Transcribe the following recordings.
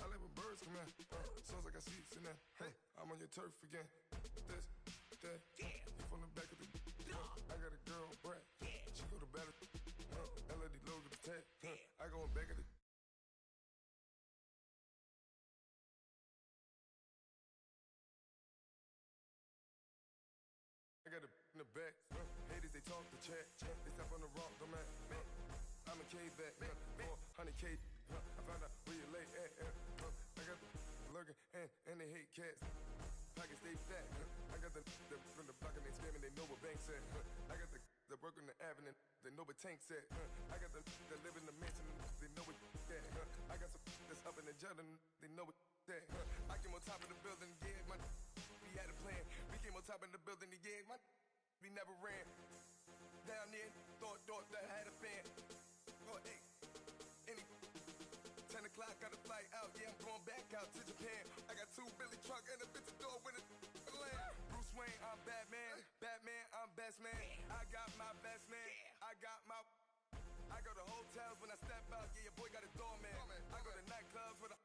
I like when birds come in. Sounds like I see it's in there. Hey, I'm on your turf again. This, that, you from the back of the. I got a girl, Brad. She go to battle. LAD logo the tag. I go in back of the. I got a in the back. Haters, they talk the chat. They step on the rock, don't man. I'm a cave back. 400K. I found out where you lay at. I got the lurking and they hate cats. Pockets stay fat. I got the from the block and they scamming. They know what banks at. I got the work on the avenue. They know what tanks at. I got the live in the mansion. They know what that. I got some that's up in the jet and they know what that. I came on top of the building, yeah, my we had a plan. We came on top of the building, yeah, my we never ran. Down there, thought that I had a fan. Oh, hey, any 10 o'clock, got a flight out. Yeah, I'm going back out to Japan. I got 2 Billy truck and a bitch door with a land. Bruce Wayne, I'm Batman. Batman, I'm best man. I got my best man. I go to hotels when I step out. Yeah, your boy got a doorman. I go to nightclubs with a.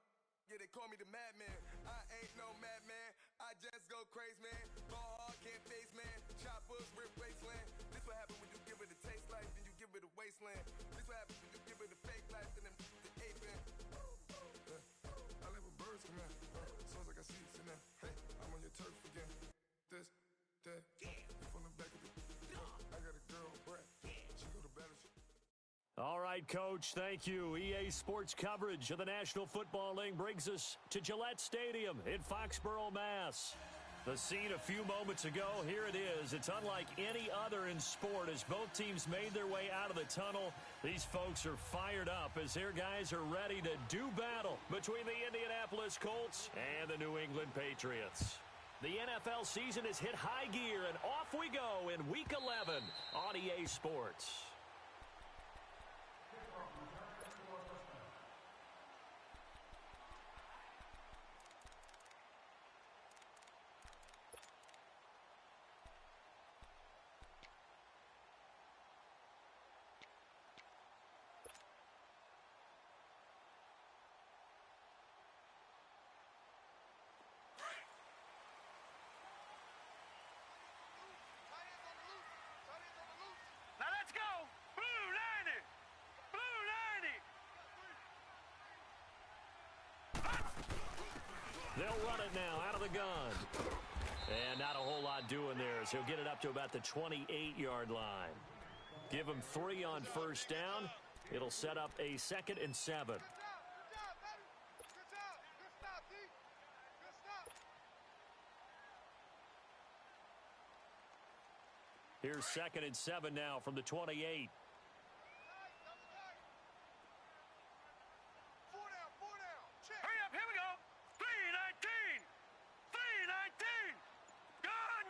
Yeah, they call me the madman. I ain't no madman. I just go crazy, man. Ball hard, can't face, man. Choppers, rip wasteland. This what happen when you give it a taste life, then you give it a wasteland. This what happens when you give it a fake life, then the ape man. I like when birds come in. Sounds like I see it's in there. Hey, I'm on your turf again. This, that, you from the back of the. I got a girl, Brad. She go to battle. All right, Coach, thank you. EA Sports coverage of the National Football League brings us to Gillette Stadium in Foxborough, Mass. The scene a few moments ago, here it is. It's unlike any other in sport as both teams made their way out of the tunnel. These folks are fired up as their guys are ready to do battle between the Indianapolis Colts and the New England Patriots. The NFL season has hit high gear, and off we go in Week 11 on EA Sports. Now let's go! Blue 90! Blue 90! They'll run it now out of the gun. And not a whole lot doing there as he'll get it up to about the 28-yard line. Give him 3 on first down. It'll set up a 2nd and 7. Here's 2nd and 7 now from the 28. Four down. Check. Hurry up, here we go. 319. 319. Gun.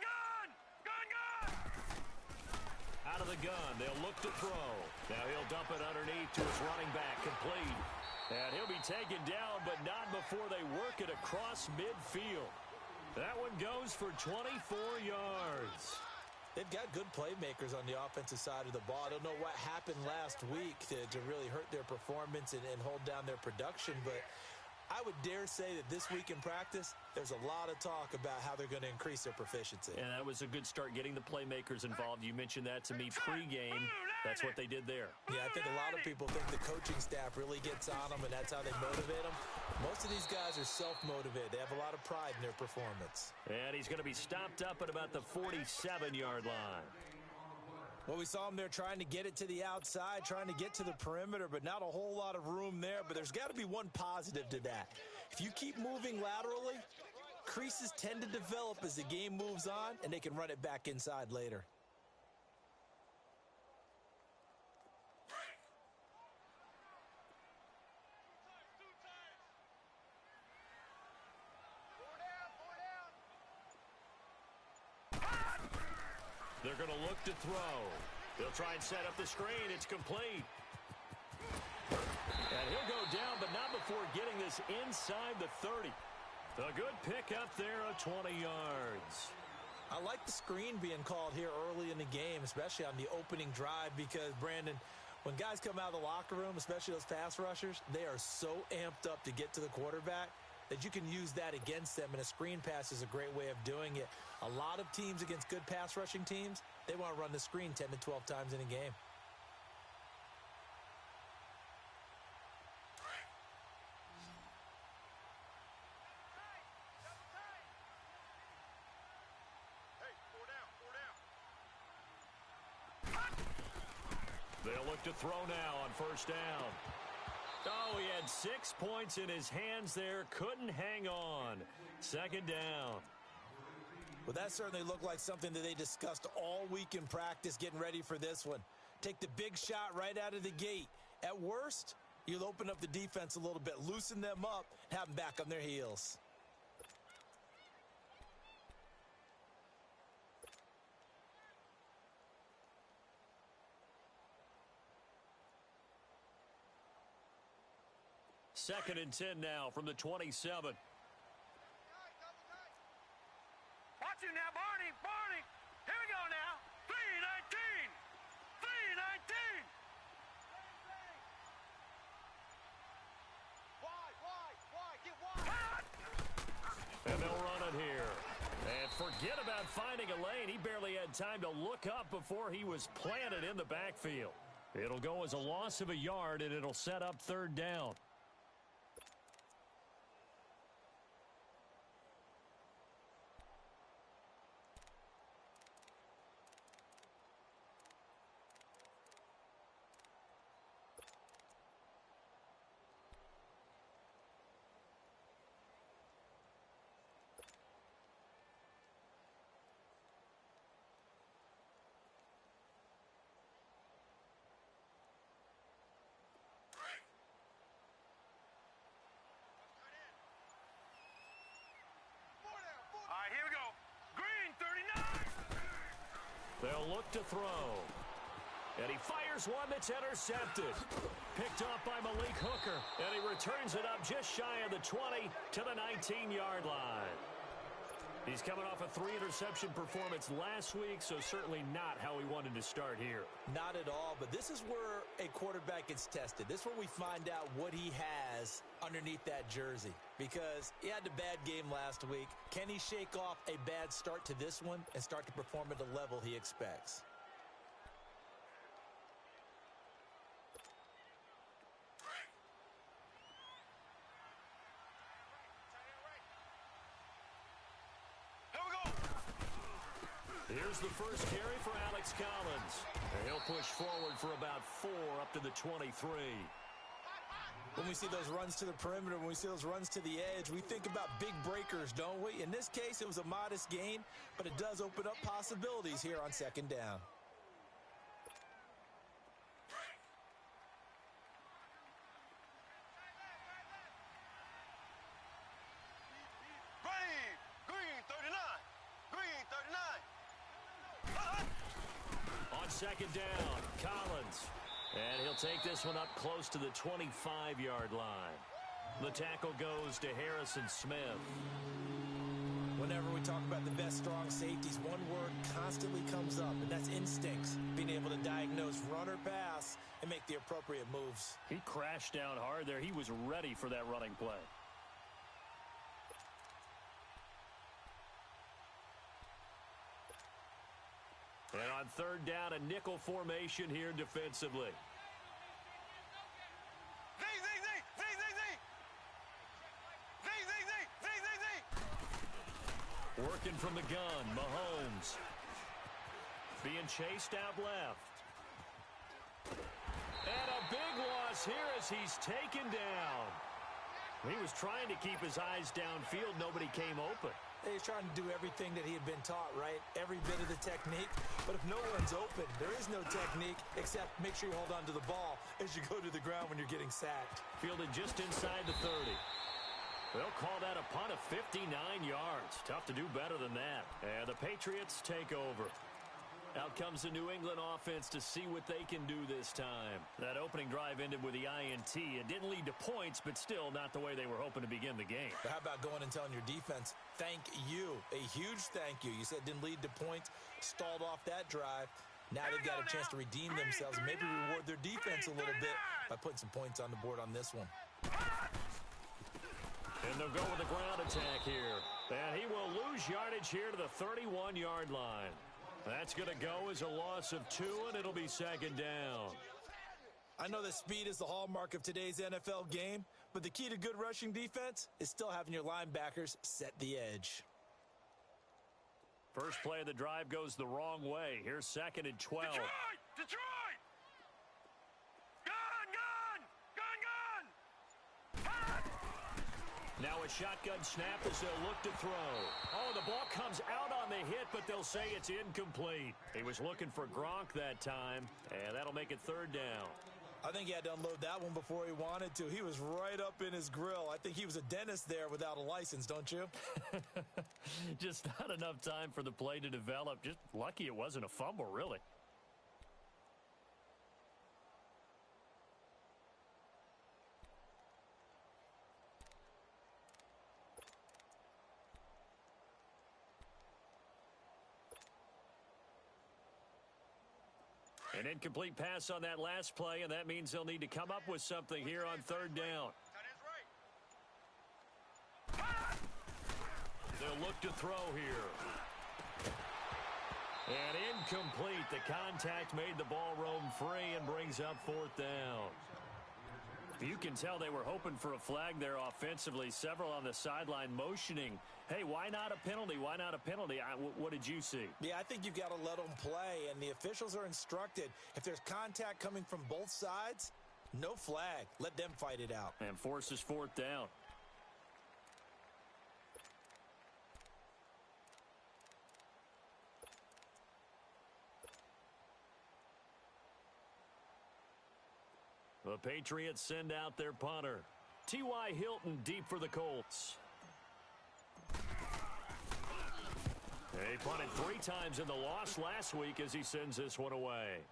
Out of the gun, they'll look to throw. Now he'll dump it underneath to his running back, complete. And he'll be taken down, but not before they work it across midfield. That one goes for 24 yards. They've got good playmakers on the offensive side of the ball. I don't know what happened last week to really hurt their performance and hold down their production, but I would dare say that this week in practice, there's a lot of talk about how they're going to increase their proficiency. And that was a good start getting the playmakers involved. You mentioned that to me pregame. That's what they did there. Yeah, I think a lot of people think the coaching staff really gets on them, and that's how they motivate them. Most of these guys are self-motivated. They have a lot of pride in their performance. And he's going to be stopped up at about the 47-yard line. Well, we saw him there trying to get it to the outside, trying to get to the perimeter, but not a whole lot of room there. But there's got to be one positive to that. If you keep moving laterally, creases tend to develop as the game moves on, and they can run it back inside later. They're going to look to throw. They'll try and set up the screen. It's complete. And he'll go down, but not before getting this inside the 30. A good pickup there of 20 yards. I like the screen being called here early in the game, especially on the opening drive, because, Brandon, when guys come out of the locker room, especially those pass rushers, they are so amped up to get to the quarterback that you can use that against them, and a screen pass is a great way of doing it. A lot of teams against good pass rushing teams, they want to run the screen 10 to 12 times in a game. They'll look to throw now on first down. Oh, he had 6 points in his hands there. Couldn't hang on. Second down. Well, that certainly looked like something that they discussed all week in practice getting ready for this one. Take the big shot right out of the gate. At worst, you'll open up the defense a little bit, loosen them up, have them back on their heels. Second and 10 now from the 27. Watch him now, Barney. Barney. Here we go now. 3-19. 3-19. Wide. Get wide. And they'll run it here. And forget about finding a lane. He barely had time to look up before he was planted in the backfield. It'll go as a loss of a yard, and it'll set up third down. All right, here we go. Green, 39. They'll look to throw. And he fires one that's intercepted. Picked off by Malik Hooker. And he returns it up just shy of the 20 to the 19-yard line. He's coming off a 3-interception performance last week, so certainly not how he wanted to start here. Not at all, but this is where a quarterback gets tested. This is where we find out what he has underneath that jersey, because he had a bad game last week. Can he shake off a bad start to this one and start to perform at the level he expects? Here's the first carry for Alex Collins. And he'll push forward for about 4 up to the 23. When we see those runs to the perimeter, when we see those runs to the edge, we think about big breakers, don't we? In this case, it was a modest gain, but it does open up possibilities here on second down. Second down, Collins. And he'll take this one up close to the 25-yard line. The tackle goes to Harrison Smith. Whenever we talk about the best strong safeties, one word constantly comes up, and that's instincts. Being able to diagnose run or pass and make the appropriate moves. He crashed down hard there. He was ready for that running play. And on third down, a nickel formation here defensively. Working from the gun, Mahomes. Being chased out left. And a big loss here as he's taken down. He was trying to keep his eyes downfield. Nobody came open. He's trying to do everything that he had been taught, right? Every bit of the technique. But if no one's open, there is no technique except make sure you hold on to the ball as you go to the ground when you're getting sacked. Fielded just inside the 30. They'll call that a punt of 59 yards. Tough to do better than that. And the Patriots take over. Out comes the New England offense to see what they can do this time. That opening drive ended with the INT. It didn't lead to points, but still not the way they were hoping to begin the game. But how about going and telling your defense, thank you, a huge thank you. You said it didn't lead to points, stalled off that drive. Now they've got a chance to redeem themselves and maybe reward their defense a little bit by putting some points on the board on this one. And they'll go with the ground attack here. And he will lose yardage here to the 31-yard line. That's going to go as a loss of 2, and it'll be second down. I know that speed is the hallmark of today's NFL game, but the key to good rushing defense is still having your linebackers set the edge. First play of the drive goes the wrong way. Here's second and 12. Detroit! Now a shotgun snap as they'll look to throw. Oh, the ball comes out on the hit, but they'll say it's incomplete. He was looking for Gronk that time, and that'll make it third down. I think he had to unload that one before he wanted to. He was right up in his grill. I think he was a dentist there without a license, don't you? Just not enough time for the play to develop. Just lucky it wasn't a fumble, really. An incomplete pass on that last play, and that means they'll need to come up with something here on third down. They'll look to throw here. And incomplete. The contact made the ball roam free and brings up fourth down. You can tell they were hoping for a flag there offensively. Several on the sideline motioning, hey, why not a penalty? Why not a penalty? What did you see? Yeah, I think you've got to let them play, and the officials are instructed. If there's contact coming from both sides, no flag. Let them fight it out. And forces fourth down. The Patriots send out their punter. T.Y. Hilton deep for the Colts. He punted 3 times in the loss last week as he sends this one away.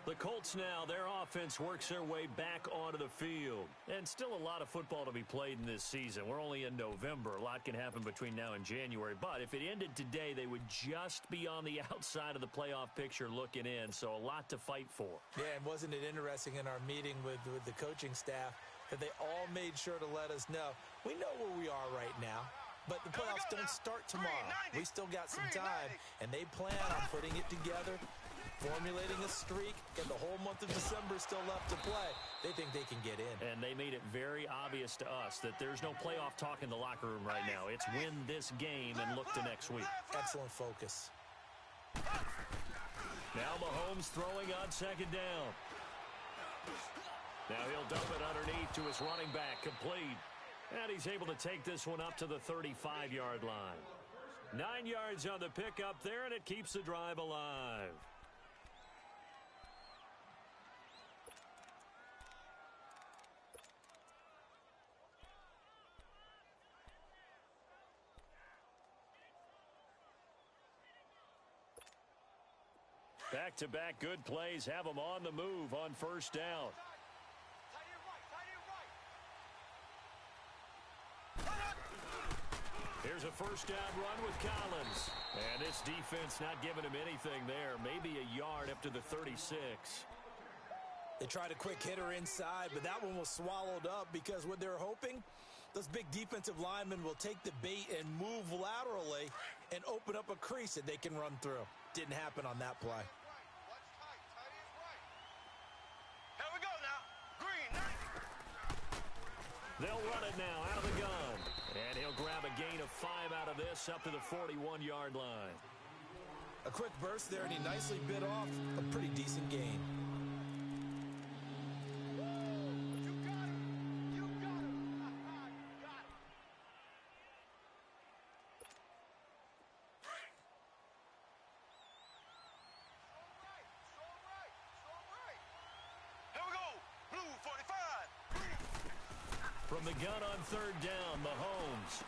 The Colts now, their offense works their way back onto the field. And still a lot of football to be played in this season. We're only in November. A lot can happen between now and January. But if it ended today, they would just be on the outside of the playoff picture looking in. So a lot to fight for. Yeah, and wasn't it interesting in our meeting with the coaching staff that they all made sure to let us know, we know where we are right now, but the playoffs don't start tomorrow. We still got some time, and they plan on putting it together, formulating a streak, and the whole month of December is still left to play. They think they can get in. And they made it very obvious to us that there's no playoff talk in the locker room right now. It's win this game and look to next week. Excellent focus. Now Mahomes throwing on second down. Now he'll dump it underneath to his running back, complete. And he's able to take this one up to the 35-yard line. 9 yards on the pickup there, and it keeps the drive alive. Back-to-back good plays have them on the move on first down. Here's a first down run with Collins. And this defense not giving him anything there. Maybe a yard up to the 36. They tried a quick hitter inside, but that one was swallowed up because what they're hoping, those big defensive linemen will take the bait and move laterally and open up a crease that they can run through. Didn't happen on that play. Here we go now. Green. They'll run it now out of the gun. And he'll grab a gain of 5 out of this up to the 41-yard line. A quick burst there, and he nicely bit off a pretty decent gain. From the gun on third down, Mahomes.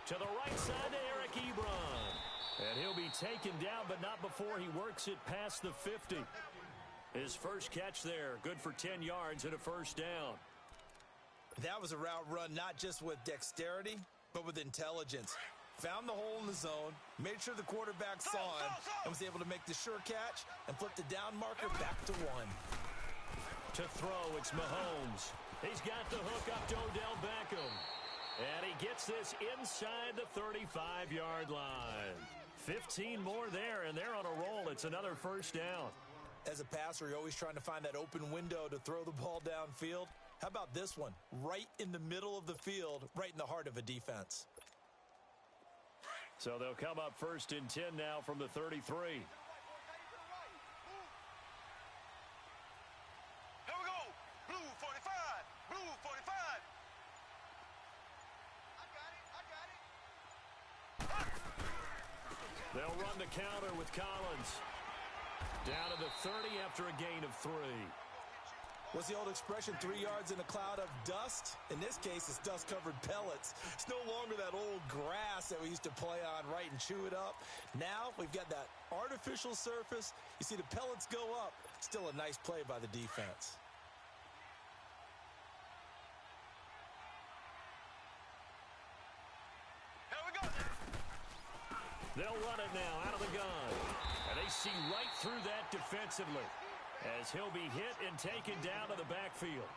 To the right side to Eric Eric Ebron. And he'll be taken down, but not before he works it past the 50. His first catch there, good for 10 yards and a first down. That was a route run not just with dexterity, but with intelligence. Found the hole in the zone, made sure the quarterback saw him, and was able to make the sure catch and flip the down marker back to 1. To throw, it's Mahomes. He's got the hook up to Odell Beckham. And he gets this inside the 35-yard line. 15 more there, and they're on a roll. It's another first down. As a passer, you're always trying to find that open window to throw the ball downfield. How about this one? Right in the middle of the field, right in the heart of a defense. So they'll come up first and 10 now from the 33. Here we go. Blue 45. Blue 45. I got it. They'll run the counter with Collins. Down to the 30 after a gain of 3. What's the old expression, 3 yards in a cloud of dust? In this case, it's dust-covered pellets. It's no longer that old grass that we used to play on, right, and chew it up. Now we've got that artificial surface. You see the pellets go up. Still a nice play by the defense. Here we go. They'll run it now out of the gun. And they see right through that defensively as he'll be hit and taken down to the backfield.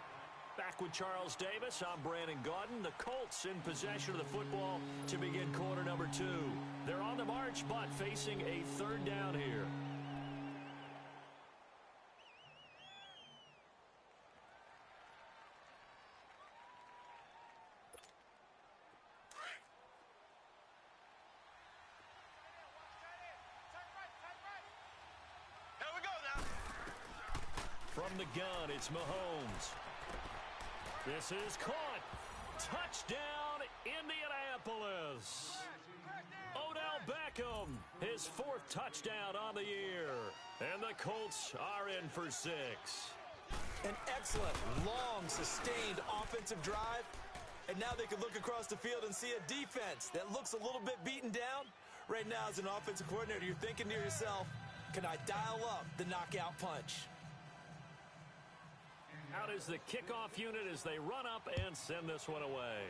Back with Charles Davis, I'm Brandon Gaudin. The Colts in possession of the football to begin quarter number 2. They're on the march, but facing a third down here. From the gun, it's Mahomes. This is caught. Touchdown, Indianapolis. Odell Beckham, his 4th touchdown on the year. And the Colts are in for 6. An excellent, long, sustained offensive drive. And now they can look across the field and see a defense that looks a little bit beaten down. Right now, as an offensive coordinator, you're thinking to yourself, can I dial up the knockout punch? Out is the kickoff unit as they run up and send this one away.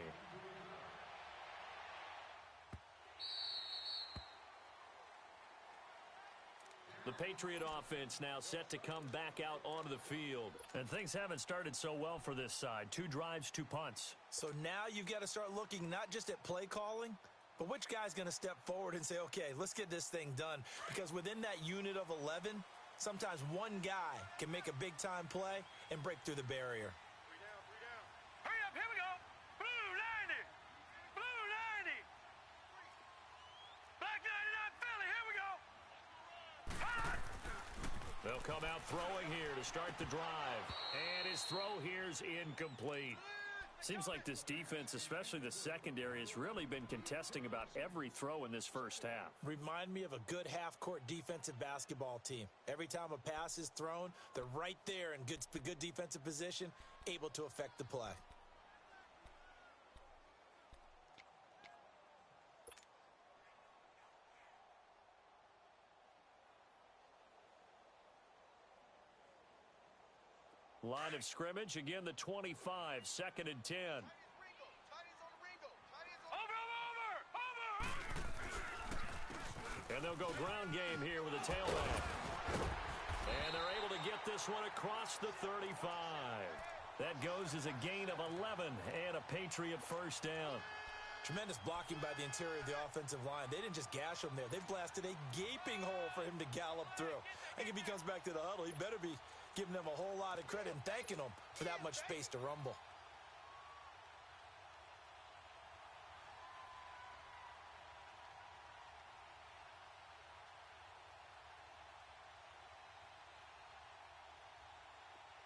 The Patriot offense now set to come back out onto the field. And things haven't started so well for this side. 2 drives, 2 punts. So now you've got to start looking not just at play calling, but which guy's going to step forward and say, okay, let's get this thing done. Because within that unit of 11, sometimes one guy can make a big-time play and break through the barrier. 3 down, 3 down. Hurry up, here we go. Blue 90. Blue 90. Black 99 Philly, here we go. They'll come out throwing here to start the drive. And his throw here's incomplete. Seems like this defense, especially the secondary, has really been contesting about every throw in this first half. Remind me of a good half-court defensive basketball team. Every time a pass is thrown, they're right there in good defensive position, able to affect the play. Line of scrimmage, again the 25, 2nd and 10. Over. And they'll go ground game here with a tailback. And they're able to get this one across the 35. That goes as a gain of 11 and a Patriot first down. Tremendous blocking by the interior of the offensive line. They didn't just gash him there. They blasted a gaping hole for him to gallop through. I think if he comes back to the huddle, he better be giving them a whole lot of credit and thanking them for that much space to rumble.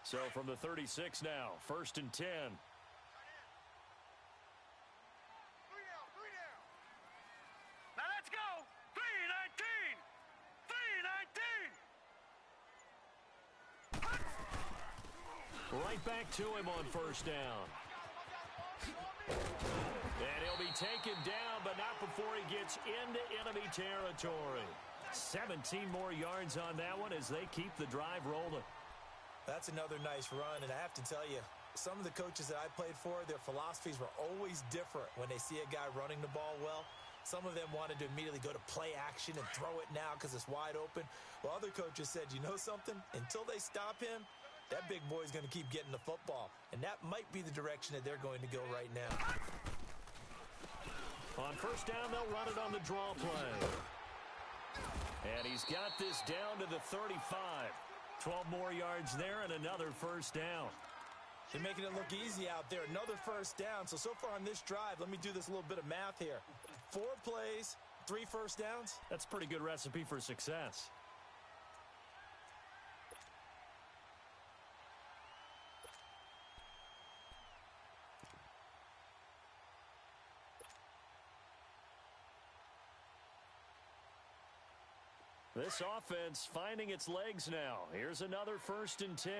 So from the 36 now, 1st and 10. 3 down. Now let's go. 3-19. 3-19. Right back to him on first down. And he'll be taken down, but not before he gets into enemy territory. 17 more yards on that one as they keep the drive rolling. That's another nice run, and I have to tell you, some of the coaches that I played for, their philosophies were always different when they see a guy running the ball well. Some of them wanted to immediately go to play action and throw it now because it's wide open. While other coaches said, you know something? Until they stop him, that big boy's going to keep getting the football. And that might be the direction that they're going to go right now. On first down, they'll run it on the draw play. And he's got this down to the 35. 12 more yards there and another first down. They're making it look easy out there. Another first down. So far on this drive, let me do this little bit of math here. 4 plays, 3 first downs. That's a pretty good recipe for success. This offense finding its legs now. Here's another 1st and 10.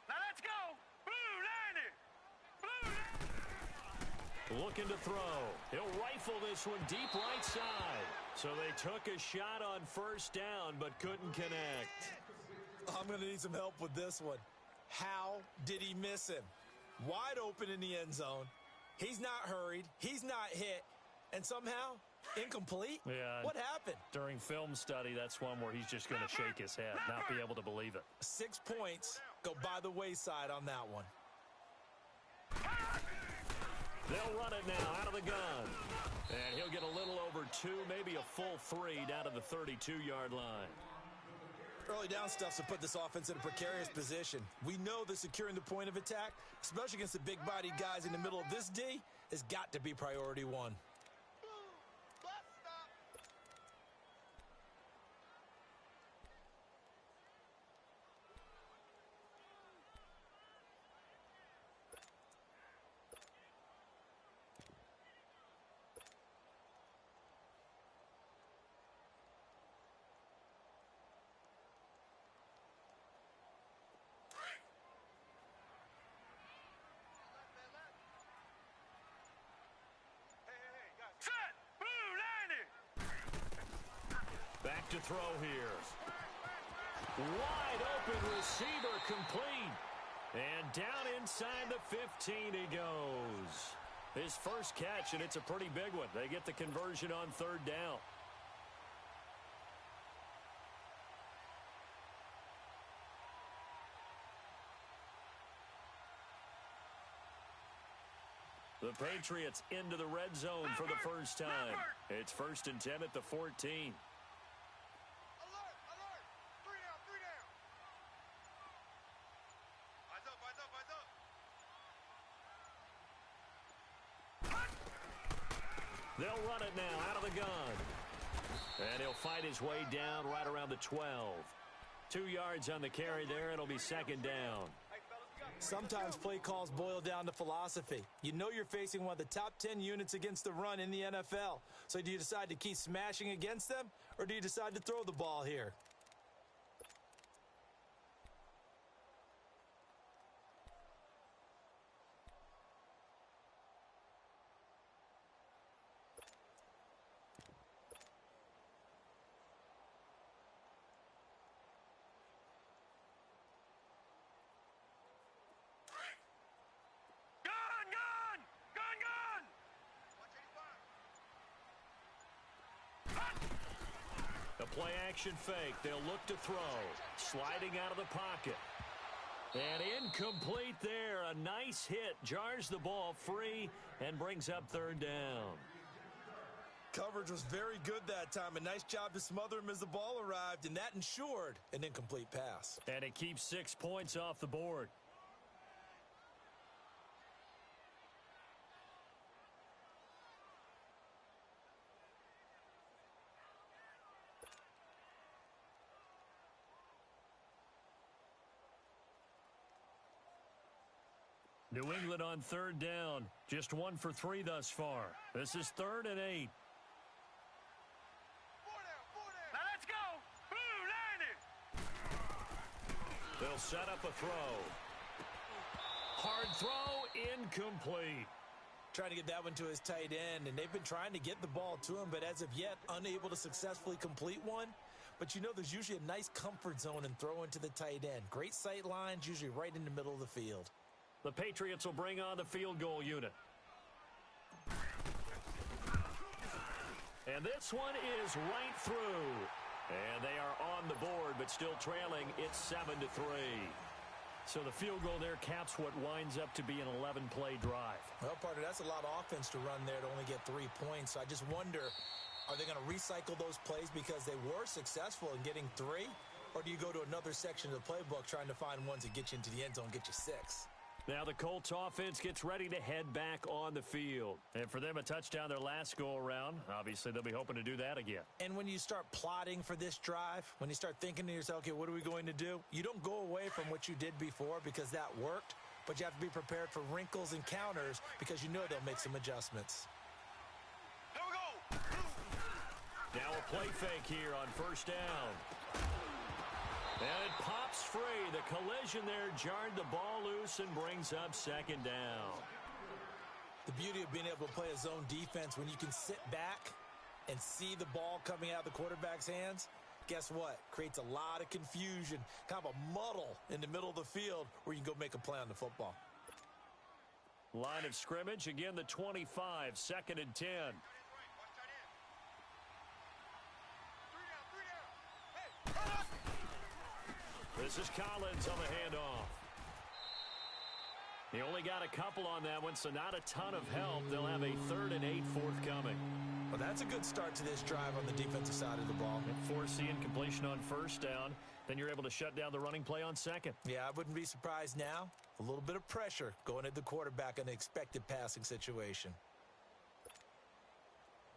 Now let's go. Blue 90. Looking to throw. He'll rifle this one deep right side. So they took a shot on first down but couldn't connect. I'm going to need some help with this one. How did he miss him? Wide open in the end zone. He's not hurried. He's not hit. And somehow, incomplete? Yeah. What happened? During film study, that's one where he's just going to shake his head, not be able to believe it. 6 points go by the wayside on that one. They'll run it now out of the gun. And he'll get a little over 2, maybe a full 3 down to the 32-yard line. Early down stuff's to put this offense in a precarious position. We know that securing the point of attack, especially against the big-bodied guys in the middle of this D, has got to be priority 1. Set. Blue 90. Back to throw here. Wide open receiver complete. And down inside the 15 he goes. His first catch, and it's a pretty big one. They get the conversion on 3rd down. The Patriots into the red zone for the first time. It's 1st and 10 at the 14. Alert. 3 down. Eyes up. They'll run it now out of the gun. And he'll fight his way down right around the 12. 2 yards on the carry there. It'll be 2nd down. Sometimes play calls boil down to philosophy. You know you're facing one of the top 10 units against the run in the NFL. So do you decide to keep smashing against them, or do you decide to throw the ball here? Play-action fake. They'll look to throw. Sliding out of the pocket. And incomplete there. A nice hit. Jars the ball free and brings up 3rd down. Coverage was very good that time. A nice job to smother him as the ball arrived, and that ensured an incomplete pass. And it keeps 6 points off the board. New England on 3rd down. Just 1 for 3 thus far. This is 3rd and 8. 4 down. Now let's go. Blue 90. They'll set up a throw. Hard throw incomplete. Trying to get that one to his tight end, and they've been trying to get the ball to him, but as of yet, unable to successfully complete one. But you know there's usually a nice comfort zone in throwing to the tight end. Great sight lines, usually right in the middle of the field. The Patriots will bring on the field goal unit. And this one is right through. And they are on the board, but still trailing. It's 7-3. So the field goal there caps what winds up to be an 11-play drive. Well, partner, that's a lot of offense to run there to only get 3 points. So I just wonder, are they going to recycle those plays because they were successful in getting 3? Or do you go to another section of the playbook trying to find ones that get you into the end zone, get you 6? Now the Colts offense gets ready to head back on the field. And for them, a touchdown their last go-around. Obviously, they'll be hoping to do that again. And when you start plotting for this drive, when you start thinking to yourself, okay, what are we going to do? You don't go away from what you did before because that worked, but you have to be prepared for wrinkles and counters because you know they'll make some adjustments. Here we go. Now a play fake here on first down. And it pops free. The collision there jarred the ball loose and brings up second down. The beauty of being able to play a zone defense when you can sit back and see the ball coming out of the quarterback's hands, guess what? Creates a lot of confusion, kind of a muddle in the middle of the field where you can go make a play on the football. Line of scrimmage, again the 25, 2nd and 10. This is Collins on the handoff. He only got a couple on that one, so not a ton of help. They'll have a 3rd and 8 forthcoming. Well, that's a good start to this drive on the defensive side of the ball. Forcing completion on first down. Then you're able to shut down the running play on second. Yeah, I wouldn't be surprised now. A little bit of pressure going at the quarterback in the expected passing situation.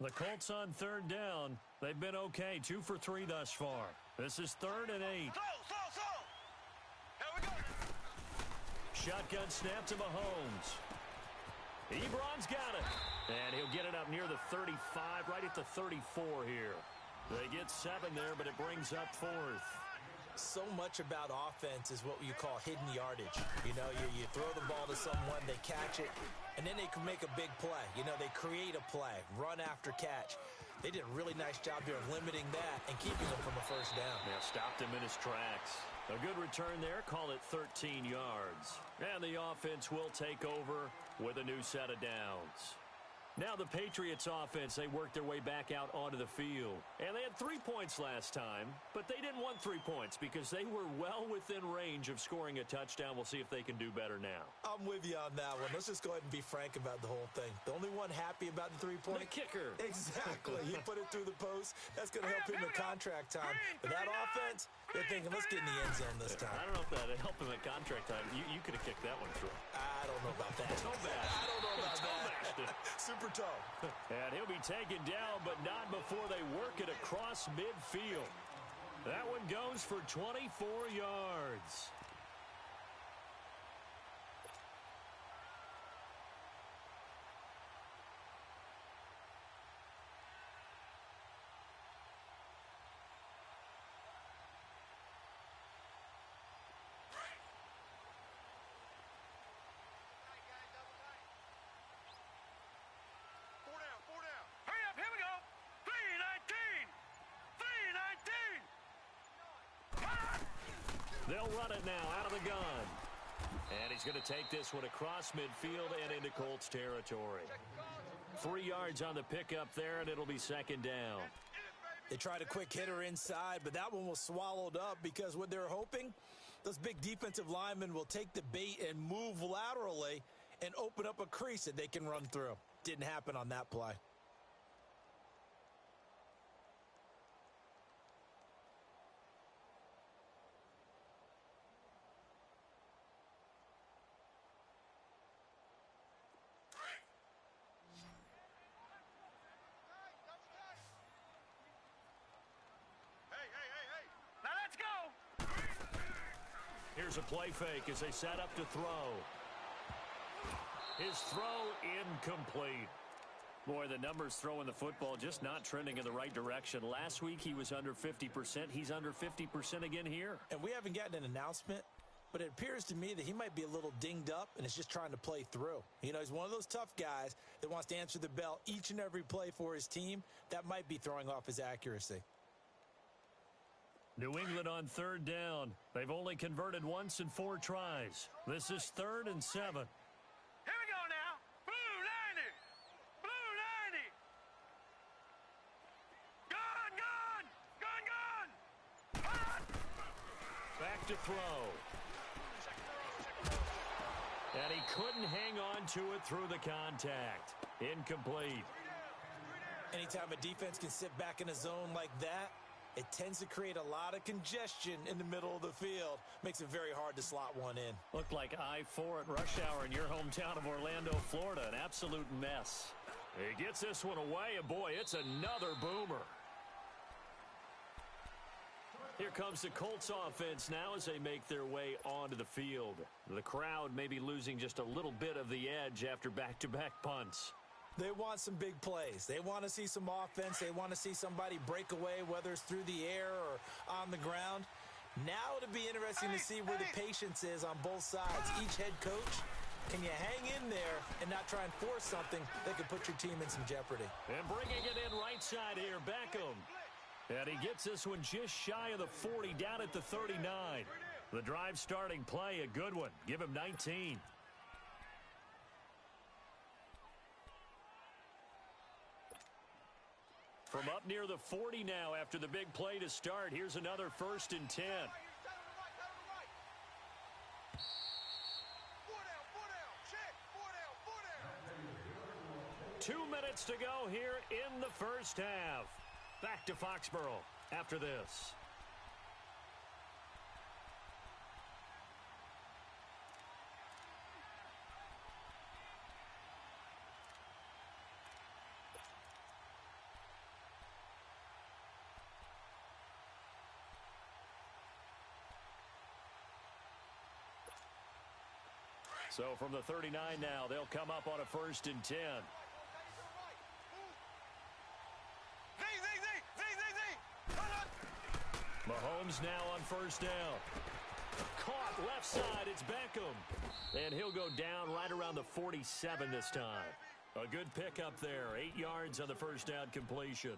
The Colts on 3rd down. They've been okay, 2 for 3 thus far. This is 3rd and 8. Slow. Here we go. Shotgun snap to Mahomes. Ebron's got it. And he'll get it up near the 35, right at the 34 here. They get 7 there, but it brings up 4th. So much about offense is what you call hidden yardage. You know, you throw the ball to someone, they catch it, and then they can make a big play. You know, they create a play, run after catch. They did a really nice job there of limiting that and keeping him from a first down. Yeah, stopped him in his tracks. A good return there, call it 13 yards. And the offense will take over with a new set of downs. Now the Patriots offense, they worked their way back out onto the field. And they had 3 points last time, but they didn't want 3 points because they were well within range of scoring a touchdown. We'll see if they can do better now. I'm with you on that one. Let's just go ahead and be frank about the whole thing. The only one happy about the 3-point? The kicker. Exactly. He put it through the post. That's going to help him in contract time. But that offense, they're thinking, let's get in the end zone this time. I don't know if that helped him at contract time. You could have kicked that one through. I don't know about that. Toe bash. I don't know about that. Super toe. And he'll be taken down, but not before they work it across midfield. That one goes for 24 yards. They'll run it now out of the gun. And he's going to take this one across midfield and into Colts territory. 3 yards on the pickup there, and it'll be 2nd down. They tried a quick hitter inside, but that one was swallowed up because what they're hoping, those big defensive linemen will take the bait and move laterally and open up a crease that they can run through. Didn't happen on that play. Here's a play fake as they set up to throw. His throw incomplete. Boy, the numbers throwing the football just not trending in the right direction. Last week he was under 50%. He's under 50% again here. And we haven't gotten an announcement but it appears to me that he might be a little dinged up and is just trying to play through. You know, he's one of those tough guys that wants to answer the bell each and every play for his team. That might be throwing off his accuracy. New England on third down. They've only converted once in 4 tries. This is 3rd and 7. Here we go now. Blue 90. Blue 90. Gone. Back to throw. And he couldn't hang on to it through the contact. Incomplete. Anytime a defense can sit back in a zone like that, it tends to create a lot of congestion in the middle of the field. Makes it very hard to slot one in. Looked like I-4 at rush hour in your hometown of Orlando, Florida. An absolute mess. He gets this one away, and boy, it's another boomer. Here comes the Colts offense now as they make their way onto the field. The crowd may be losing just a little bit of the edge after back-to-back punts. They want some big plays. They want to see some offense. They want to see somebody break away, whether it's through the air or on the ground. Now it'll be interesting to see where the patience is on both sides. Each head coach, can you hang in there and not try and force something that could put your team in some jeopardy? And bringing it in right side here, Beckham. And he gets this one just shy of the 40, down at the 39. The drive starting play, a good one. Give him 19. From up near the 40 now after the big play to start. Here's another 1st and 10. 2 minutes to go here in the first half. Back to Foxborough after this. So from the 39 now, they'll come up on a 1st and 10. Mahomes now on 1st down. Caught left side, it's Beckham. And he'll go down right around the 47 this time. A good pickup there, 8 yards on the 1st down completion.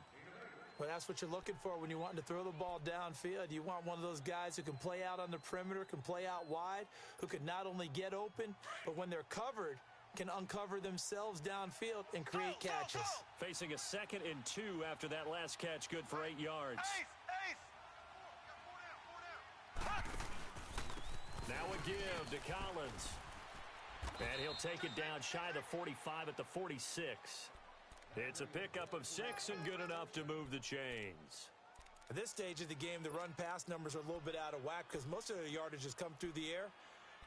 Well, that's what you're looking for when you're wanting to throw the ball downfield. You want one of those guys who can play out on the perimeter, can play out wide, who can not only get open, but when they're covered, can uncover themselves downfield and create catches. Facing a 2nd and 2 after that last catch, good for 8 yards. Now a give to Collins. And he'll take it down shy of the 45 at the 46. It's a pickup of 6 and good enough to move the chains. At this stage of the game, the run-pass numbers are a little bit out of whack because most of their yardage has come through the air.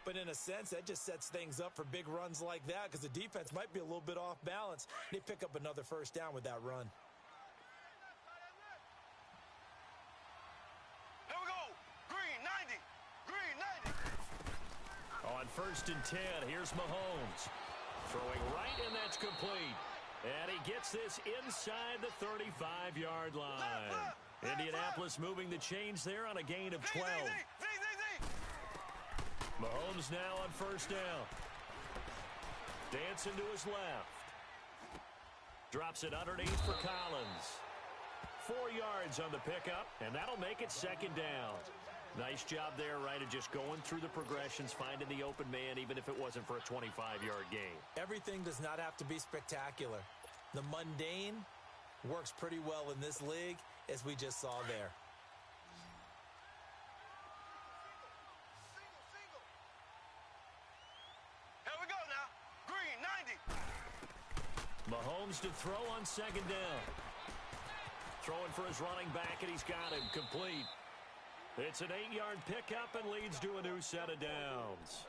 But in a sense, that just sets things up for big runs like that because the defense might be a little bit off balance. They pick up another 1st down with that run. Here we go. Green 90. Green 90. On 1st and 10, here's Mahomes. Throwing right, and that's complete. And he gets this inside the 35-yard line. Indianapolis moving the chains there on a gain of 12. Mahomes now on 1st down. Dancing to his left. Drops it underneath for Collins. 4 yards on the pickup, and that'll make it 2nd down. Nice job there, right, of just going through the progressions, finding the open man, even if it wasn't for a 25-yard gain. Everything does not have to be spectacular. The mundane works pretty well in this league, as we just saw there. Here we go now. Green 90. Mahomes to throw on 2nd down. Throwing for his running back, and he's got him complete. It's an 8-yard pickup and leads to a new set of downs.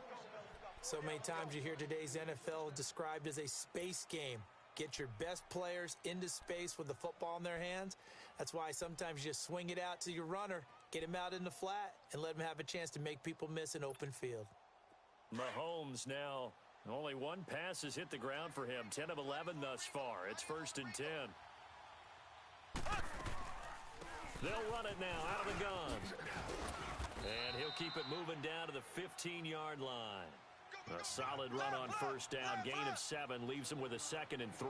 So many times you hear today's NFL described as a space game. Get your best players into space with the football in their hands. That's why sometimes you just swing it out to your runner, get him out in the flat, and let him have a chance to make people miss an open field. Mahomes now, only one pass has hit the ground for him. 10 of 11 thus far. It's 1st and 10. They'll run it now out of the gun. And he'll keep it moving down to the 15-yard line. A solid run on first down. Gain of 7 leaves him with a 2nd and 3.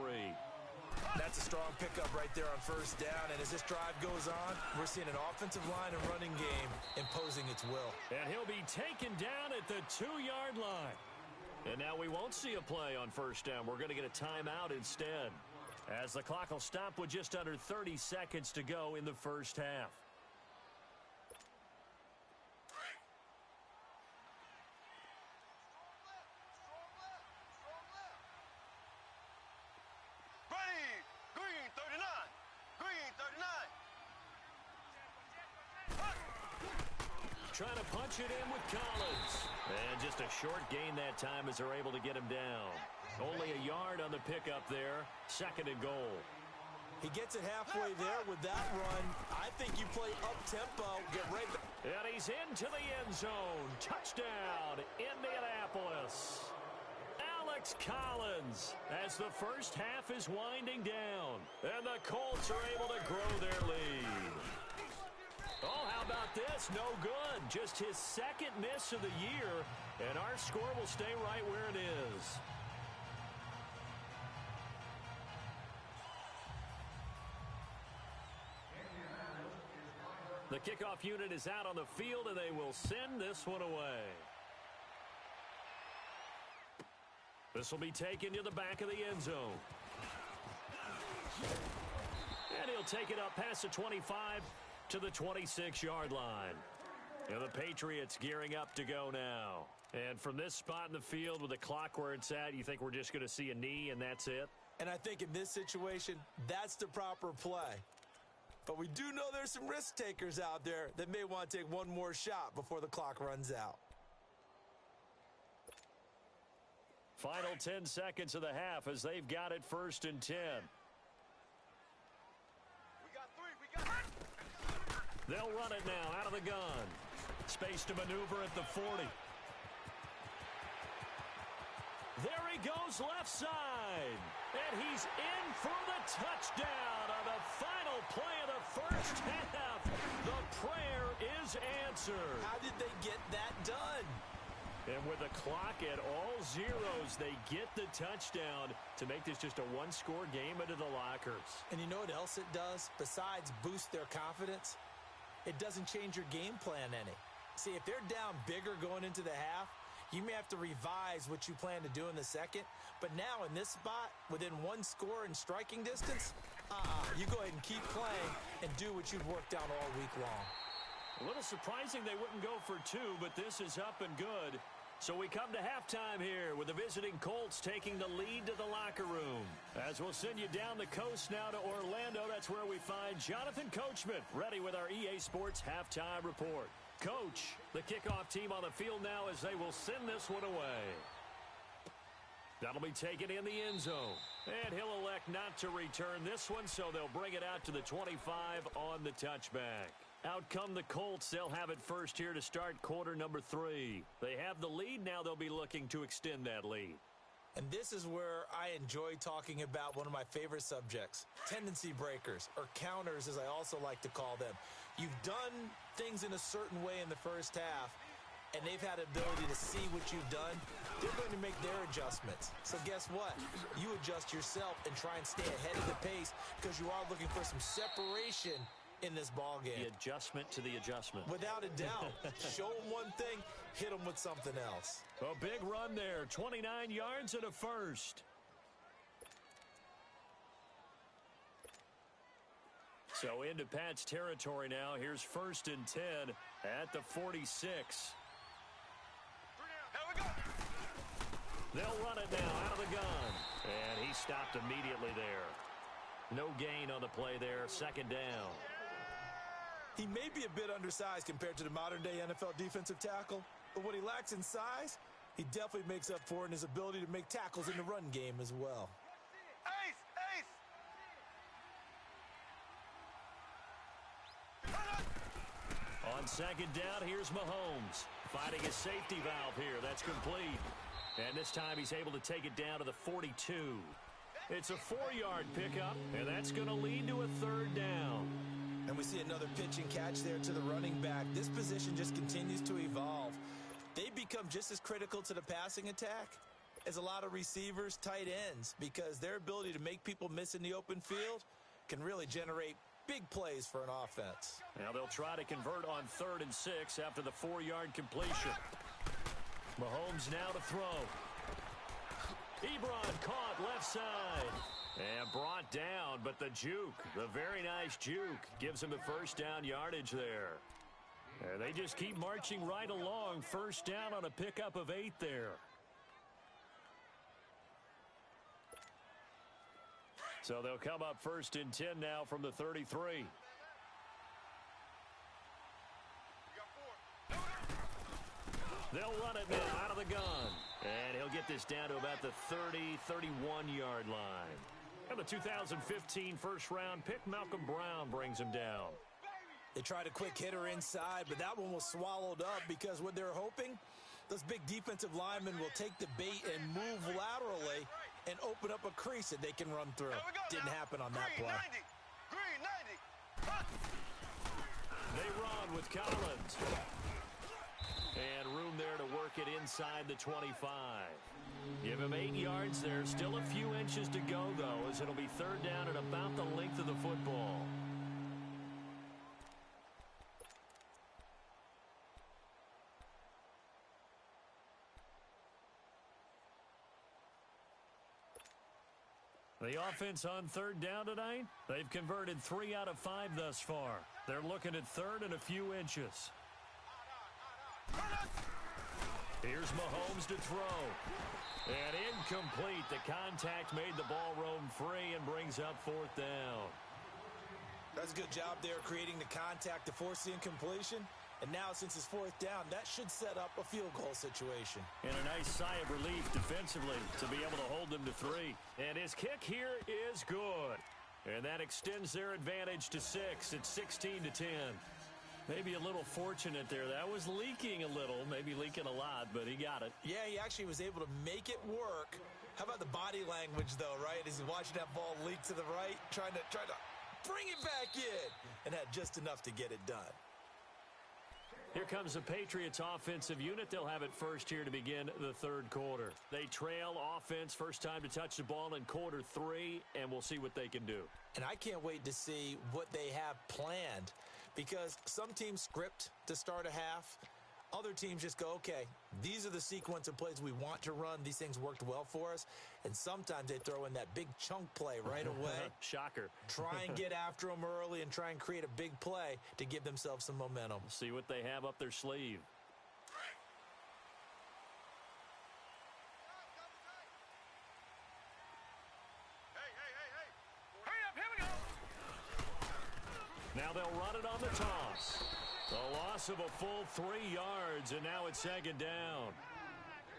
That's a strong pickup right there on first down. And as this drive goes on, we're seeing an offensive line and running game imposing its will. And he'll be taken down at the 2-yard line. And now we won't see a play on first down. We're going to get a timeout instead, as the clock will stop with just under 30 seconds to go in the first half. Trying to punch it in with Collins. And just a short gain that time as they're able to get him down. Only a yard on the pickup there. 2nd and goal. He gets it halfway there with that run. I think you play up-tempo, get right back. And he's into the end zone. Touchdown, Indianapolis. Alex Collins as the first half is winding down. And the Colts are able to grow their lead. Oh, how about this? No good. Just his 2nd miss of the year, and our score will stay right where it is. The kickoff unit is out on the field, and they will send this one away. This will be taken to the back of the end zone. And he'll take it up past the 25 to the 26-yard line. And the Patriots gearing up to go now. And from this spot in the field with the clock where it's at, you think we're just going to see a knee and that's it? And I think in this situation, that's the proper play. But we do know there's some risk takers out there that may want to take one more shot before the clock runs out. Final 10 seconds of the half as they've got it 1st and 10. They'll run it now out of the gun. Space to maneuver at the 40. There he goes left side. And he's in for the touchdown on the final play of the first half. The prayer is answered. How did they get that done? And with the clock at all zeros, they get the touchdown to make this just a one-score game into the lockers. And you know what else it does? Besides boost their confidence, it doesn't change your game plan any. See, if they're down bigger going into the half, you may have to revise what you plan to do in the second. But now in this spot, within one score in striking distance, you go ahead and keep playing and do what you've worked out all week long. A little surprising they wouldn't go for 2, but this is up and good. So we come to halftime here with the visiting Colts taking the lead to the locker room. As we'll send you down the coast now to Orlando, that's where we find Jonathan Coachman ready with our EA Sports halftime report. Coach, the kickoff team on the field now as they will send this one away. That'll be taken in the end zone. And he'll elect not to return this one, so they'll bring it out to the 25 on the touchback. Out come the Colts. They'll have it first here to start quarter number 3. They have the lead. Now they'll be looking to extend that lead. And this is where I enjoy talking about one of my favorite subjects, tendency breakers, or counters as I also like to call them. You've done things in a certain way in the first half, and they've had the ability to see what you've done. They're going to make their adjustments. So guess what? You adjust yourself and try and stay ahead of the pace because you are looking for some separation in this ball game. The adjustment to the adjustment. Without a doubt. Show them one thing, hit them with something else. A big run there, 29 yards and a first. So into Pat's territory now. Here's 1st and 10 at the 46. They'll run it now out of the gun. And he stopped immediately there. No gain on the play there, 2nd down. He may be a bit undersized compared to the modern-day NFL defensive tackle, but what he lacks in size, he definitely makes up for in his ability to make tackles in the run game as well. On 2nd down, here's Mahomes finding his safety valve here. That's complete. And this time he's able to take it down to the 42. It's a 4-yard pickup, and that's going to lead to a 3rd down. And we see another pitch and catch there to the running back. This position just continues to evolve. They become just as critical to the passing attack as a lot of receivers, tight ends, because their ability to make people miss in the open field can really generate big plays for an offense. Now they'll try to convert on 3rd and 6 after the 4-yard completion. Mahomes now to throw. Ebron caught left side. And brought down, but the juke, the very nice juke, gives him the first down yardage there. And they just keep marching right along. First down on a pickup of 8 there. So they'll come up 1st and 10 now from the 33. They'll run it now out of the gun. And he'll get this down to about the 30, 31-yard line. And the 2015 first-round pick, Malcolm Brown, brings him down. They tried a quick hitter inside, but that one was swallowed up because what they're hoping, those big defensive linemen will take the bait and move laterally and open up a crease that they can run through. Didn't happen on that play. Green 90. They run with Collins. And room there to work it inside the 25. Give him 8 yards there. Still a few inches to go, though, as it'll be 3rd down at about the length of the football. The offense on 3rd down tonight, they've converted 3 out of 5 thus far. They're looking at 3rd and a few inches. Here's Mahomes to throw. And incomplete. The contact made the ball roam free and brings up 4th down. That's a good job there creating the contact to force the incompletion. And now, since it's 4th down, that should set up a field goal situation. And a nice sigh of relief defensively to be able to hold them to 3. And his kick here is good. And that extends their advantage to 6. It's 16-10. Maybe a little fortunate there. That was leaking a little, maybe leaking a lot, but he got it. Yeah, he actually was able to make it work. How about the body language, though, right? As he's watching that ball leak to the right, trying to bring it back in, and had just enough to get it done. Here comes the Patriots offensive unit. They'll have it first here to begin the 3rd quarter. They trail offense, first time to touch the ball in quarter 3, and we'll see what they can do. And I can't wait to see what they have planned, because some teams script to start a half. Other teams just go, okay, these are the sequence of plays we want to run. These things worked well for us. And sometimes they throw in that big chunk play right away. Shocker. Try and get after them early and try and create a big play to give themselves some momentum. See what they have up their sleeve. Hurry up, here we go. Now they'll run it on the toss. The loss of a full 3 yards, and now it's 2nd down.